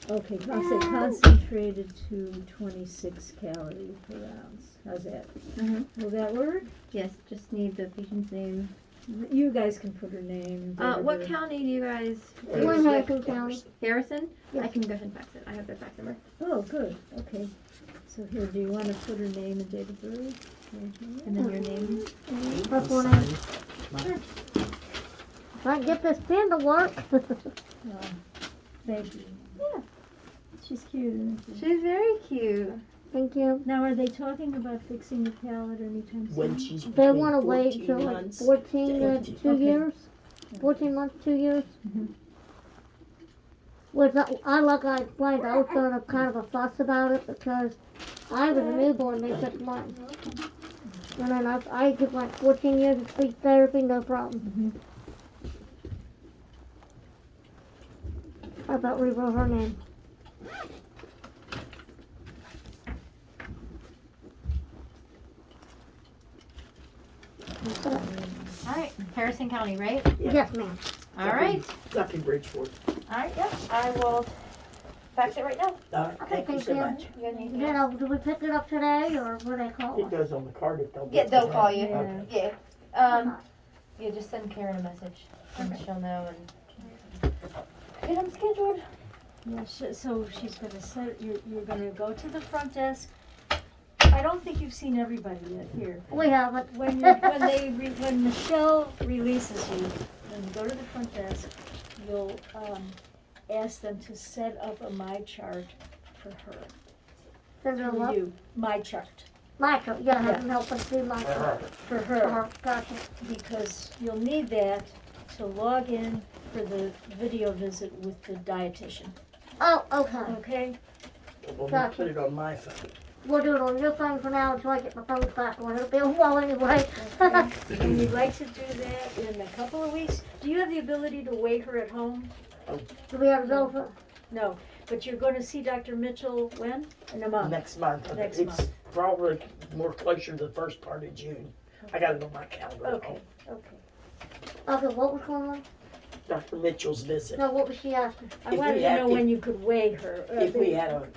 B: okay, I'll say concentrated to 26 calories per ounce. How's that? Will that work?
E: Yes, just need the patient's name.
B: You guys can put her name.
E: What county do you guys?
D: We're in Harrison County.
E: Harrison?
D: Yes.
E: I can go ahead and fax it. I have their fax number.
B: Oh, good, okay. So here, do you want to put her name and date of birth?
E: And then your name.
D: That's one I, if I can get this pen to work.
B: Thank you.
E: Yeah.
B: She's cute, isn't she?
E: She's very cute.
D: Thank you.
B: Now, are they talking about fixing the palate anytime soon?
C: When she's
D: They
C: between
D: wanna wait
C: 14
D: till like
C: months
D: 14 to
C: 18.
D: 2 years. 14 months, 2 years.
B: Mhm.
D: Which like I explained, I was throwing up kind of a fuss about it because I was a newborn, they took mine. And then I took like 14 years of speech therapy, no problem. How about we wrote her name?
E: Alright, Harrison County, right?
D: Yes, ma'am.
E: Alright.
C: Up in Bridgeport.
E: Alright, yep. I will fax it right now.
C: Thank you
D: thank
C: so
D: you.
C: much.
E: You guys need
D: You know, do we pick it up today or what do they call
C: It
D: it?
C: goes on the card if they'll.
E: Yeah, they'll call you.
C: Okay.
E: Yeah. Yeah, just send Karen a message and she'll know and get them scheduled.
B: Yeah, so she's gonna set, you're gonna go to the front desk. I don't think you've seen everybody yet here.
D: We haven't.
B: When Michelle releases you, when you go to the front desk, you'll ask them to set up a My Chart for her.
D: Send her
B: For
D: what?
B: you, My Chart
D: Michael, yeah, have them help us do Michael.
B: for her,
D: Gotcha.
B: because you'll need that to log in for the video visit with the dietitian,
D: Oh, okay.
B: okay?
C: We'll
D: Gotcha.
C: put it on my phone.
D: We'll do it on your phone for now until I get my phone back on. It'll be a while anyway.
B: And we'd like to do that in a couple of weeks. Do you have the ability to weigh her at home?
D: Do we have to go for?
B: No, but you're gonna see Dr. Mitchell when? In a month.
C: Next month.
B: Next
C: It's
B: month.
C: probably more closer to the first part of June. I got it on my calendar.
B: Okay.
D: Okay, what was going on?
C: Dr. Mitchell's visit.
D: No, what was she asking?
B: I
C: If we
B: wanted to
C: had-
B: know when you could weigh her.
C: If we had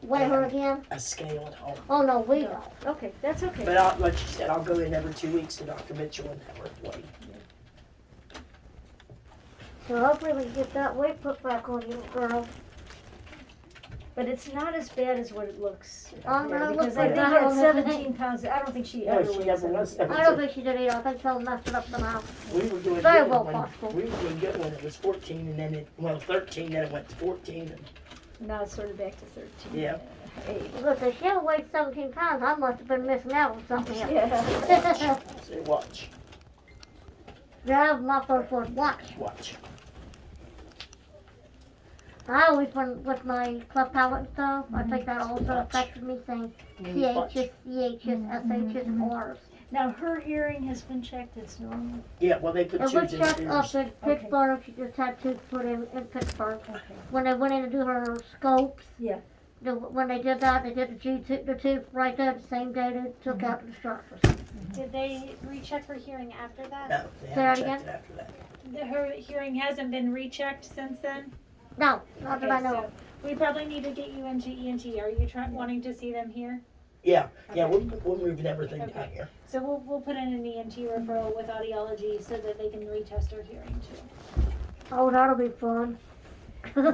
D: Weigh her again?
C: a scale at home.
D: Oh, no, we
B: No.
D: don't.
B: Okay, that's okay.
C: But like you said, I'll go in every 2 weeks to Dr. Mitchell and have her weigh.
D: So hopefully we can get that weight put back on you, girl.
B: But it's not as bad as what it looks.
D: Oh,
B: there,
D: no, it
B: because
D: looks
B: I
D: like
B: think
D: that
B: at
D: on
B: 17 pounds, I don't think she
C: No,
B: ever
C: she
B: weighed
C: never was
B: 17.
D: I don't think she did either. I think she'll mess it up somehow.
C: We were doing
D: Very
C: good
D: well
C: when,
D: possible.
C: we were doing good when it was 14 and then it, 13, then it went to 14. And,
B: Now it's sort of back to 13.
C: Yeah.
B: 8.
D: Look, if she ever weighed 17 pounds, I must have been missing out on something else.
B: Yeah.
C: say, watch,
D: Yeah, my first word, watch.
C: watch.
D: I always, with my cleft palate and stuff, I think that also
C: Watch.
D: affected me saying
C: Watch.
D: THs, CHs, SHs, and Rs.
B: Now her hearing has been checked. It's normal.
C: Yeah, well, they put
D: It
C: tubes
D: was
C: in
D: checked
C: her
D: up
C: ears.
D: in Pittsburgh. She just had tubes put in Pittsburgh.
B: Okay.
D: When they went in to do her scopes,
B: Yeah.
D: when they did that, they did the tube right there the same day they took out the structures.
A: Did they recheck her hearing after that?
C: No, they
D: Say that
C: haven't checked
D: again?
C: it after that.
A: Her hearing hasn't been rechecked since then?
D: No, not that I know of.
A: We probably need to get you into ENT. Are you wanting to see them here?
C: Yeah, yeah,
A: Okay.
C: we're moving everything
A: Okay.
C: down here.
A: So we'll put in an ENT referral with audiology so that they can retest her hearing too.
D: Oh, that'll be fun.
C: And,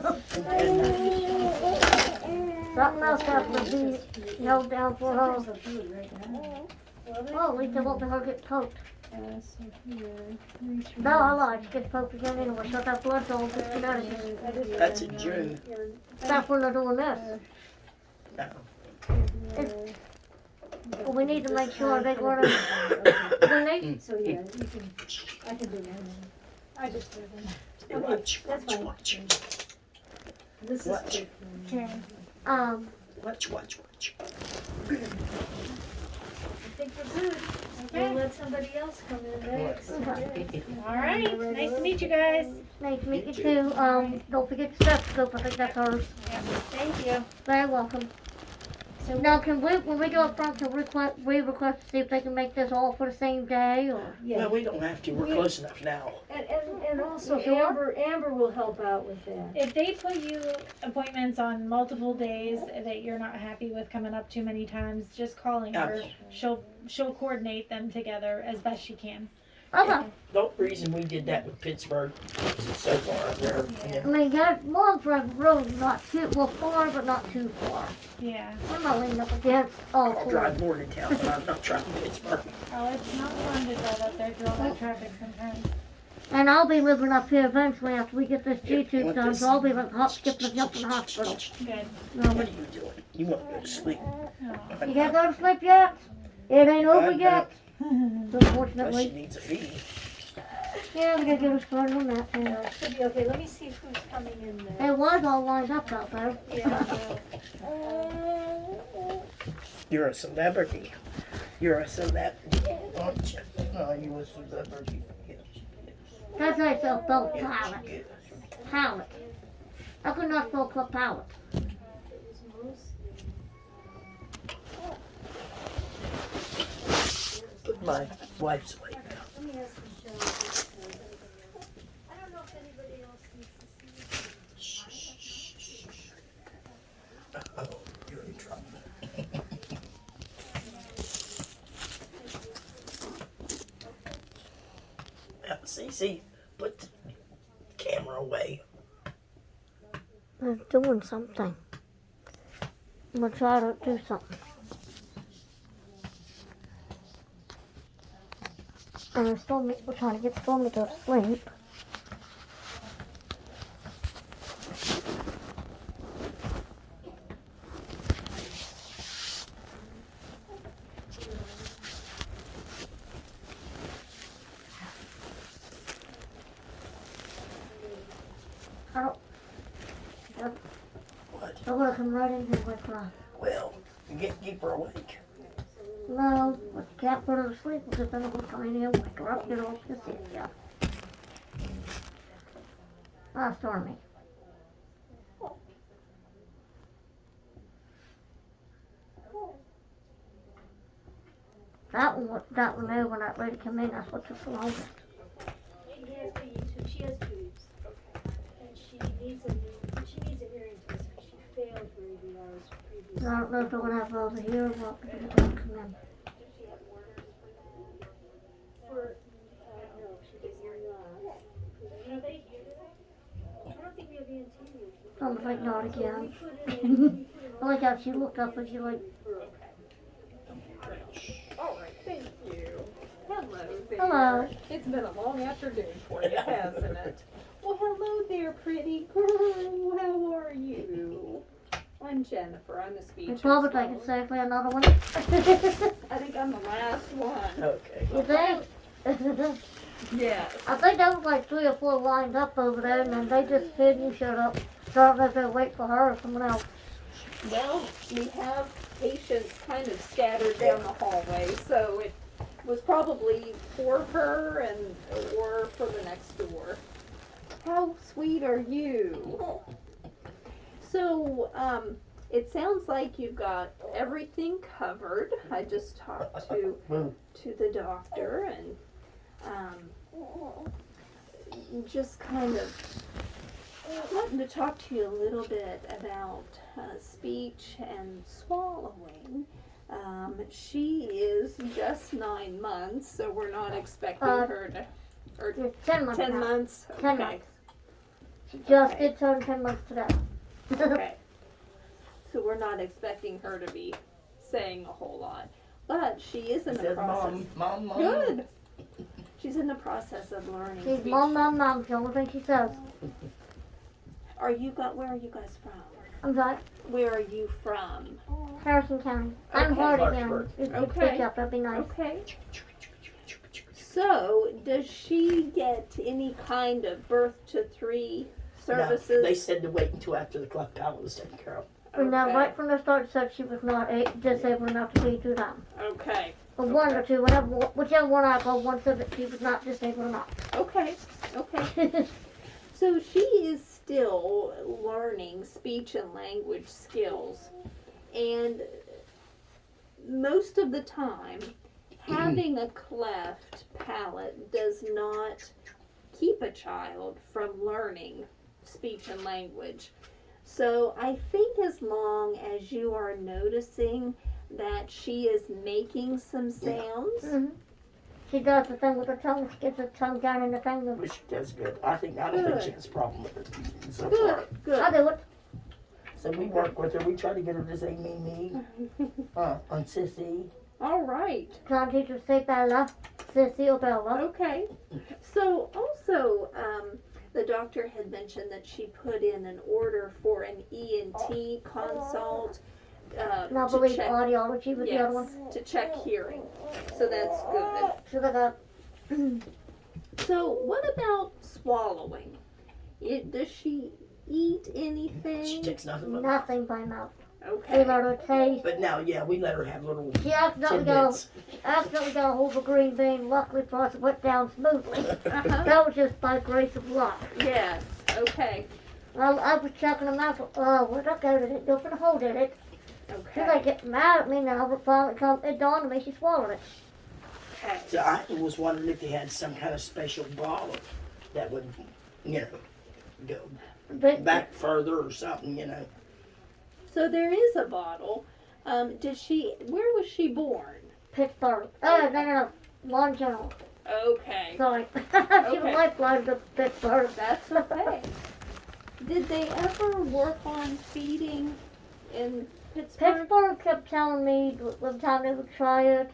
D: Something else has to be held down for her.
B: Sometimes they'll do it right now.
D: Oh, at least they won't let her get poked.
B: So here,
D: No, I lied. She gets poked again anyway. So that blood's all disconnected.
C: That's in June.
D: That's when they're doing this.
C: No.
D: Well, we need to make sure they go to, when they,
B: So yeah, you can, I can do that.
A: I just did it.
C: Hey, watch,
B: that's
C: watch,
B: fine.
C: watch,
B: This
C: Watch.
B: is
A: Okay.
C: watch, watch, watch.
B: I think we're good. We'll let somebody else come in next.
D: Okay.
A: All right. Nice to meet you guys.
D: nice to meet you too. Don't forget the stethoscope. I think that's hers.
A: Thank you.
D: Very welcome.
B: So
D: Now, can we, when we go up front, can we request to see if they can make this all for the same day, or?
B: yeah,
C: Well, we don't have to, we're close enough now.
B: and also
D: You sure?
B: Amber will help out with that.
A: If they put you appointments on multiple days that you're not happy with coming up too many times, just calling her. She'll coordinate them together as best she can.
D: Okay.
C: The reason we did that with Pittsburgh so far, they're,
D: I mean, that Longford Road not too, well, far, but not too far.
A: Yeah.
D: I'm not leaning up against all
C: I'll
D: four.
C: drive more to town, but I'm not driving Pittsburgh.
A: Oh, it's not fun to drive up there through all that traffic sometimes.
D: And I'll be living up here eventually after we get this
C: Here, you
D: G-tube
C: want
D: done,
C: this?
D: so I'll be like hop, skipping and jumping in the hospital.
A: Good.
D: No,
C: What are you doing? You want to go to sleep?
A: Oh.
D: you can't go to sleep yet? It ain't over
C: I know.
D: yet,
C: Plus she
D: unfortunately.
C: needs a feed.
D: Yeah, we gotta get us started on that too.
B: Should be okay. Let me see who's coming in there.
D: It was all lined up out there.
C: You're a celebrity. You're a celebrity, aren't you? No, you a celebrity. Yes,
D: That's how I spell both
C: yes,
D: palate.
C: yes.
D: Palate. I could not spell club palate.
C: Put my wife's weight down.
B: Let me ask Michelle. I don't know if anybody else needs to see.
C: Uh-oh, you're in trouble. Now, see, put the camera away.
D: It's doing something. I'm gonna try to do something. And we're trying to get Stormy to sleep.
C: What?
D: I'm gonna come right in here with her.
C: Well, you keep her awake.
D: No, but you can't put her to sleep because then I'm gonna come in here and wake her up, get her off the seat, yeah. Ah, Stormy. That one there, when that lady came in, that's what took the longest.
B: She has tubes. And she needs a hearing test because she failed her EVRs previously.
D: I don't know if they're gonna have those here or what, because it didn't come in.
B: No, she does not. I don't think we have
D: I was like, not again. I like how she looked up and she like,
F: All right, thank you. Hello there.
D: hello.
F: It's been a long afternoon for you, hasn't it? Well, hello there, pretty girl. How are you? I'm Jennifer. I'm a speech
D: It's
F: and
D: probably taking
F: swallow.
D: safely another one.
F: I think I'm the last one.
C: Okay.
D: You think?
F: Yes.
D: I think there was like 3 or 4 lined up over there, and then they just hid and you showed up. So I don't know if they wait for her or someone else.
F: Well, we have patients kind of scattered down the hallway, so it was probably for her and or for the next door. How sweet are you? So, it sounds like you've got everything covered. I just talked to the doctor and just kind of wanting to talk to you a little bit about speech and swallowing. She is just 9 months, so we're not expecting her to. Or
D: It's 10 months
F: 10
D: now.
F: months?
D: 10
F: Okay.
D: months. She just
F: Okay.
D: did turn 10 months today.
F: Okay. So we're not expecting her to be saying a whole lot. But she is in the
C: Says
F: process.
C: mom.
F: Good. She's in the process of learning
D: She's
F: speech.
D: mom. It's the only thing she says.
F: Where are you guys from?
D: I'm sorry.
F: Where are you from?
D: Harrison County. I'm
F: Okay.
D: Hardy County.
C: Harrisburg.
D: If you
F: Okay.
D: speak up, that'd be nice.
F: Okay. So, does she get any kind of birth to 3 services?
C: No, they said to wait until after the cleft palate was taken care of.
D: And now,
F: Okay.
D: right from the start, said she was not disabled enough to be 2 times.
F: Okay.
D: Or 1 or
F: Okay.
D: 2, whichever one I called, one said that she was not disabled enough.
F: Okay. Okay. So she is still learning speech and language skills. And most of the time, having a cleft palate does not keep a child from learning speech and language. So I think as long as you are noticing that she is making some sounds,
D: hmm She does the thing with her tongue. She gets her tongue down in the thing.
C: Which that's good. I don't think she has a problem with it so
F: good,
C: far.
F: good.
D: I do it.
C: So we work with her. We try to get her to say me, on sissy.
F: All right.
D: Trying to teach her to say Bella, Sissy or Bella.
F: Okay. So also, the doctor had mentioned that she put in an order for an ENT consult.
D: And I
F: To
D: believe
F: check,
D: audiology was the other one.
F: yes, to check hearing. So that's good.
D: So they got
F: So what about swallowing? Does she eat anything?
C: She takes nothing but it.
D: nothing by mouth. We
F: Okay.
D: let her taste.
C: But now, yeah, we let her have little
D: She accidentally got
C: tidbits.
D: a hold of a green bean. Luckily for us, it went down smoothly.
F: Uh-huh.
D: That was just by grace of luck.
F: Yes. Okay.
D: I was checking them out. Where'd I go? Did it go for the hole? Did it? She like
F: Okay.
D: get mad at me now. But finally, it dawned on me she swallowed it.
F: Okay.
C: So I was wondering if they had some kind of special bottle that would, go
D: But
C: back further or something,
F: So there is a bottle. Where was she born?
D: Pittsburgh. No. Lawn General.
F: Okay.
D: Sorry. She
F: Okay.
D: was lifeline to Pittsburgh.
F: That's okay. Did they ever work on feeding in Pittsburgh?
D: Pittsburgh kept telling me one time they would try it.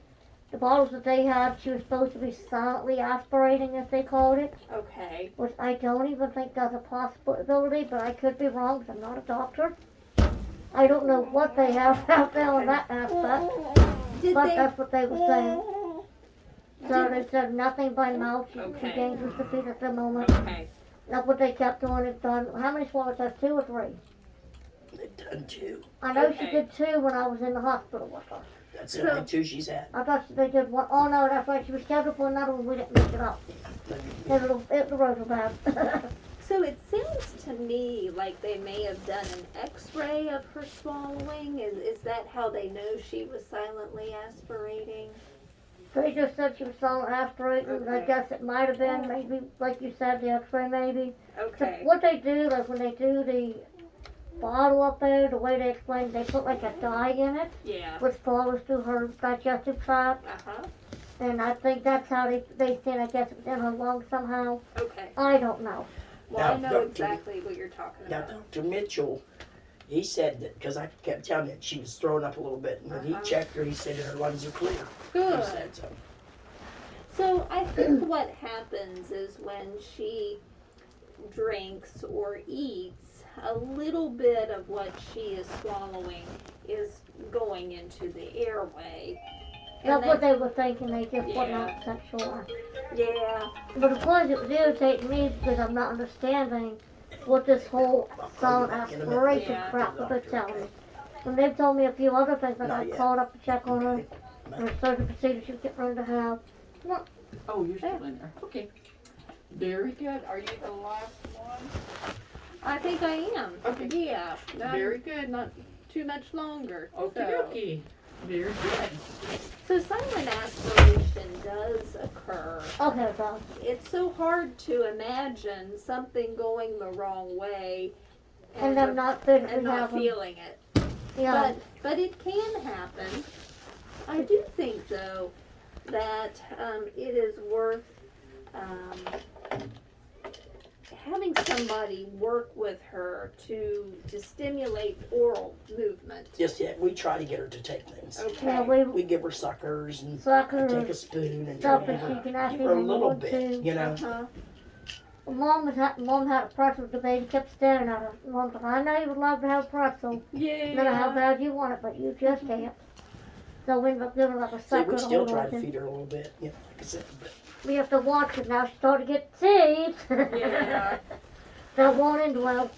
D: The bottles that they had, she was supposed to be silently aspirating, as they called it,
F: Okay.
D: which I don't even think that's a possibility, but I could be wrong because I'm not a doctor. I don't know what they have out there on that aspect,
F: Did
D: but
F: they?
D: that's what they were saying. So they said nothing by mouth. She's
F: Okay.
D: too dangerous to feed at the moment.
F: Okay.
D: That's what they kept doing. It's done. How many swallows has 2 or 3?
C: They've done 2.
D: I know
F: Okay.
D: she did 2 when I was in the hospital with her.
C: That's the only 2 she's had.
D: I thought they did one. Oh no, that's right. She was scheduled for another one. We didn't mix it up. The roads were bad.
F: So it sounds to me like they may have done an X-ray of her swallowing. Is that how they know she was silently aspirating?
D: They just said she was silent aspirating. I
F: Okay.
D: guess it might have been maybe, like you said, the X-ray maybe.
F: Okay.
D: What they do, like when they do the bottle up there, the way they explain, they put like a dye in it,
F: Yeah.
D: which follows through her digestive tract,
F: Uh-huh.
D: and I think that's how they think. I guess it's in her lungs somehow.
F: Okay.
D: I don't know.
F: Well, I
C: Now,
F: know
C: Dr.
F: exactly what you're talking
C: Now,
F: about.
C: Dr. Mitchell, he said that, because I kept telling him she was throwing up a little bit, and when he
F: Uh-huh.
C: checked her, he said her lungs are clear. He
F: Good.
C: said so.
F: So I think what happens is when she drinks or eats, a little bit of what she is swallowing is going into the airway.
D: That's
F: And
D: what they were thinking, they just
F: Yeah.
D: wasn't 100% sure.
F: yeah,
D: But of course it was irritating me because I'm not understanding what this whole silent aspiration
F: Yeah.
D: crap that they're telling me. When they've told me a few other things, like
C: Not
D: I
C: yet.
D: called up to check on her,
C: Okay.
D: and her surgery procedure she was getting ready to have.
G: Oh, you're still in there. Okay. Very good. Are you the last one?
F: I think I am.
G: Okay.
F: Yeah.
G: Very good.
F: Not too much longer.
G: Okay,
F: So.
G: okay. Very good.
F: So silent aspiration does occur.
D: Okay, so
F: It's so hard to imagine something going the wrong way
D: and them not physically
F: and not
D: having,
F: feeling it.
D: yeah.
F: But it can happen. I do think though that it is worth having somebody work with her to stimulate oral movement.
C: Just yet, we try to get her to take things.
F: Okay.
D: Yeah,
C: We give her suckers and
D: sucker
C: take a spoon and try
D: stuff
C: to
D: that
C: give
D: she
C: her,
D: can
C: give
D: actually
C: her a little
D: hold
C: bit,
D: to.
C: you know.
F: Uh-huh.
D: Mom had a pretzel with the baby, kept staring at her. Mom's like, I know you would love to have a pretzel.
F: Yeah.
D: No matter how bad you want it, but you just can't. So we ended up giving her like a
C: See,
D: sucker
C: we
D: to
C: still
D: hold
C: try
D: on
C: to
D: to.
C: feed her a little bit, you know, like I said, but
D: We have to watch it now. She's starting to get teeth.
F: Yeah.
D: That won't end well.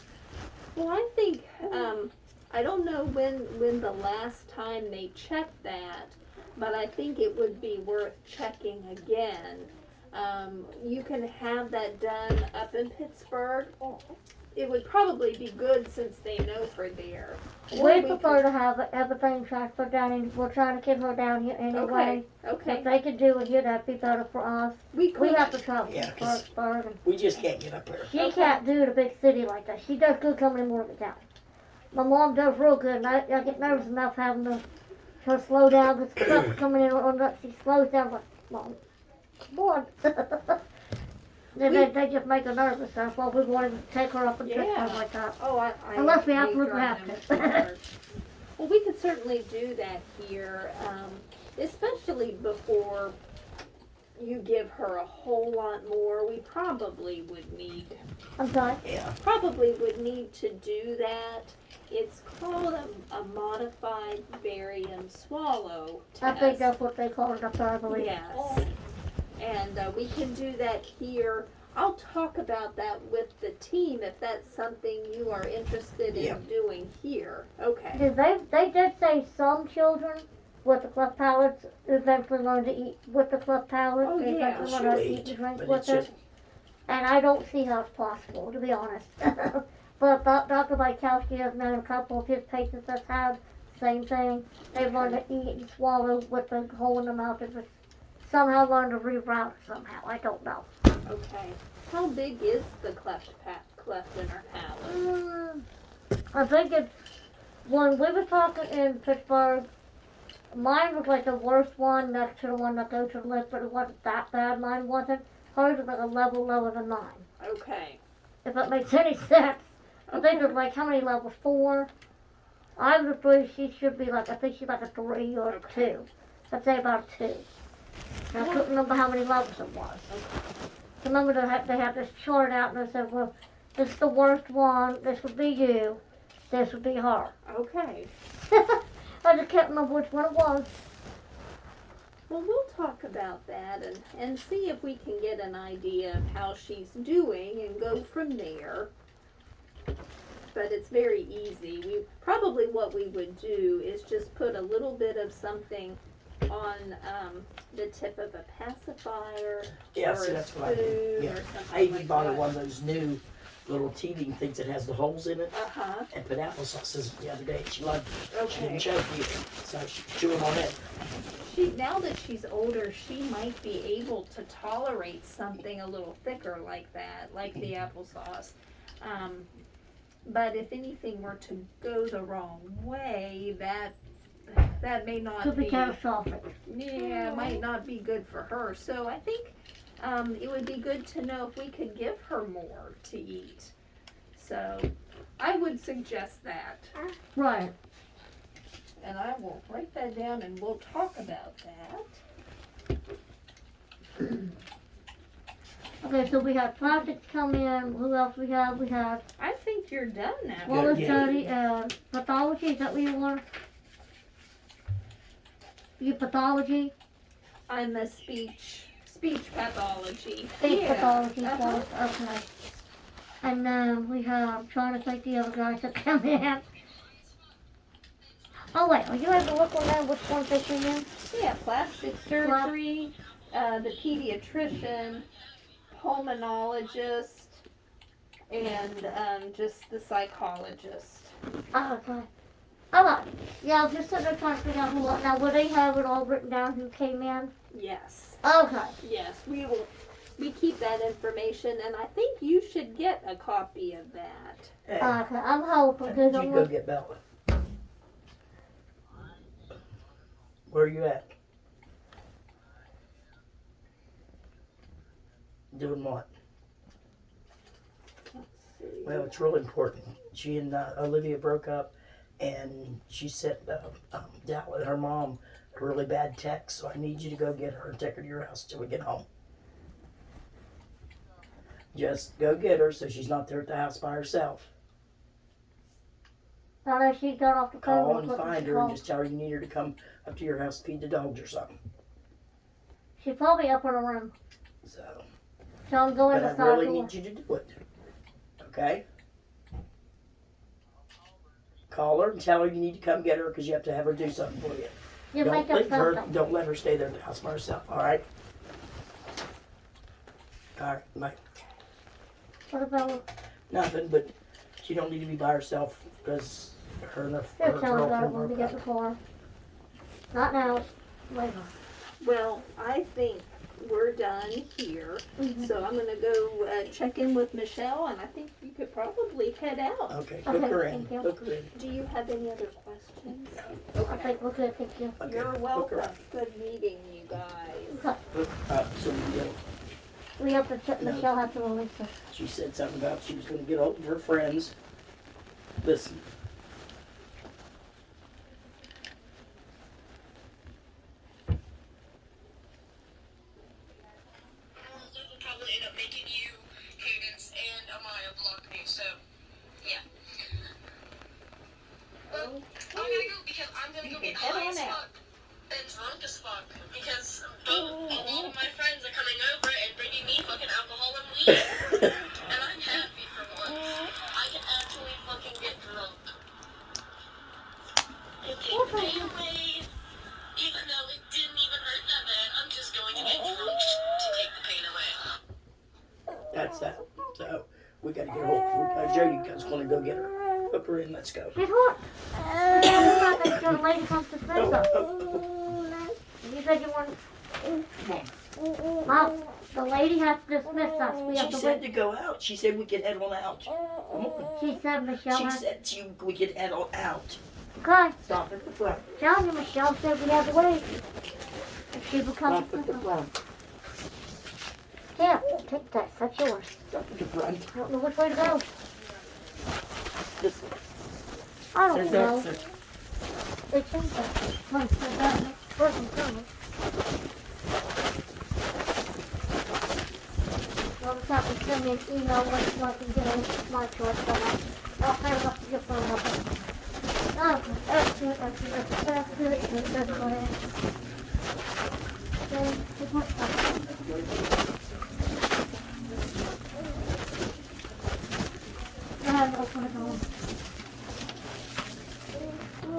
F: Well, I think I don't know when the last time they checked that, but I think it would be worth checking again. You can have that done up in Pittsburgh. It would probably be good since they know her there. Or
D: We
F: we
D: prefer
F: could-
D: to have everything transferred down, and we're trying to keep her down here anyway.
F: Okay.
D: If they could do it here, that'd be better for us.
F: We
D: We
F: could.
D: have to travel
C: Yeah,
D: to
C: 'cause-
D: Pittsburgh, and
C: we just can't get up there.
D: she
F: Okay.
D: can't do the big city like that. She does good coming in Morgantown. My mom does real good, and I get nervous enough having her slow down because stuff coming in on that. She slows down like, Mom, come on. They just make her nervous. That's why we wanted to take her up and take
F: Yeah.
D: her like that.
F: Oh, I
D: Unless we
F: hate
D: absolutely
F: driving
D: have
F: them
D: to.
F: hard. Well, we could certainly do that here, especially before you give her a whole lot more. We probably would need
C: Yeah.
F: to do that. It's called a modified barium swallow
D: I
F: test.
D: think that's what they call it up there, I believe.
F: Yes. And we can do that here. I'll talk about that with the team if that's something you are interested in
C: Yeah.
F: doing here. Okay.
D: They did say some children with the cleft palates eventually learn to eat with the cleft palate.
F: Oh,
D: They
F: yeah.
D: eventually
C: She'll
D: learn how to eat
C: eat,
D: and drink
C: but
D: with
C: it's
D: it.
C: just,
D: And I don't see how it's possible, to be honest. But Dr. Wajkowski has known a couple of his patients that's had the same thing. They've learned to eat and swallow with the hole in the mouth. It's somehow learned to reroute somehow. I don't know.
F: Okay. How big is the cleft in her palate?
D: I think it's, when we were talking in Pittsburgh, mine was like the worst one next to the one that goes to the lip, but it wasn't that bad. Mine wasn't. Hers was like a level lower than mine,
F: Okay.
D: if that makes any sense. I think it was like, how many levels? 4? I would agree she should be like, I think she's like a 3 or a
F: Okay.
D: 2. I'd say about a 2. And I couldn't remember how many levels it was. I remember they had this chart out and they said, well, this is the worst one, this would be you, this would be her.
F: Okay.
D: I just can't remember which one it was.
F: Well, we'll talk about that and see if we can get an idea of how she's doing and go from there. But it's very easy. What we would do is just put a little bit of something on the tip of a pacifier
C: yeah,
F: or
C: see,
F: a
C: that's what I do.
F: spoon
C: Yeah.
F: or something
C: I even
F: like
C: bought her
F: that.
C: one of those new little teething things that has the holes in it
F: Uh-huh.
C: and put applesauce in it the other day. She loved it. She didn't
F: Okay.
C: choke either, so she chewed on it.
F: Now that she's older, she might be able to tolerate something a little thicker like that, like the applesauce. But if anything were to go the wrong way, that may not
D: Could be catastrophic.
F: yeah, might not be good for her. So I think it would be good to know if we could give her more to eat. So I would suggest that.
D: Right.
F: And I will write that down and we'll talk about that.
D: Okay, so we have plastics come in. Who else we have? We have
F: I think you're done now.
D: what was
C: Yeah.
D: study? Pathology. Is that what you want? You pathology?
F: I'm a speech pathology.
D: Speech
F: Yeah.
D: pathology
F: Uh-huh.
D: course. Okay. And then we have trying to think the other guys that come in. Oh wait, are you able to look on there which ones they came in?
F: Yeah, plastic surgery, the pediatrician, pulmonologist, and just the psychologist.
D: Oh, okay. Alright. Yeah, I was just sitting there trying to figure out who. Now, will they have it all written down who came in?
F: Yes.
D: Okay.
F: Yes, we will. We keep that information, and I think you should get a copy of that.
C: Hey,
D: Okay, I'm hoping
C: you
D: because I'm
C: go
D: looking.
C: get Bella. Where are you at? Doing what?
F: Let's see.
C: Well, it's real important. She and Olivia broke up, and she sent Dalla, her mom, a really bad text. So I need you to go get her and take her to your house till we get home. Just go get her so she's not there at the house by herself.
D: I know she got off the phone.
C: Call
D: real
C: and
D: quick
C: find
D: she
C: her and
D: called.
C: just tell her you need her to come up to your house, feed the dogs or something.
D: She's probably up in her room.
C: So,
D: So I'm going
C: but
D: to
C: I
D: the side
C: really
D: door.
C: need you to do it. Okay? Call her and tell her you need to come get her because you have to have her do something for you.
D: You make
C: Don't
D: up
C: leave her.
D: something.
C: Don't let her stay there at the house by herself. All right. All right. Bye.
D: What about
C: Nothing, but she don't need to be by herself because her and her
D: Just tell her about it
C: girlfriend
D: when we
C: broke
D: get the
C: up.
D: car. Not now. Later.
F: Well, I think we're done here.
D: Mhm.
F: So I'm gonna go check in with Michelle, and I think you could probably head out.
C: Okay,
D: Okay,
C: hook her in.
D: thank you.
C: Hook her in.
F: Do you have any other questions?
D: I think we're good, thank you.
C: Okay,
F: You're
C: hook her
F: welcome.
C: up.
F: Good meeting, you guys.
C: Hook up so we get.
D: We have to check,
C: No.
D: Michelle has to release her.
C: She said something about she was going to get hold of her friends. Listen.
H: Will probably end up making you, Cadence, and Amaya block me, so, yeah. Well, I'm gonna go because I'm gonna go get
F: Head
H: high
F: on
H: as
F: out.
H: fuck and drunk as fuck because a lot of my friends are coming over and bringing me fucking alcohol and weed, and I'm happy for once. I can actually fucking get drunk and take the pain away, even though it didn't even hurt that bad. I'm just going to get drunk to take the pain away.
C: That's that. So we got to get hold. Jody's going to go get her. Hook her in. Let's go.
D: She's what? The lady comes to dismiss us. You said you wanted. Mom, the lady has to dismiss us. We have
C: She
D: to
C: said
D: wait.
C: to go out. She said we could head on out. Come on.
D: She said Michelle
C: She
D: has.
C: said we could head on out.
D: Okay,
C: Stop at the front.
D: tell me Michelle said we have to wait. If she becomes
C: Stop at the front.
D: Yeah, take that. That's yours.
C: Stop at the front.
D: I don't know which way to go.
C: This way.
D: I don't
C: There's
D: know.
C: exit.
D: They changed that. Once they're done, next person's coming. Well, just have to send me an email once I can get in my choice, but I'll send it up to your phone number. Okay, that's good, that's good, that's good, that's good, that's good.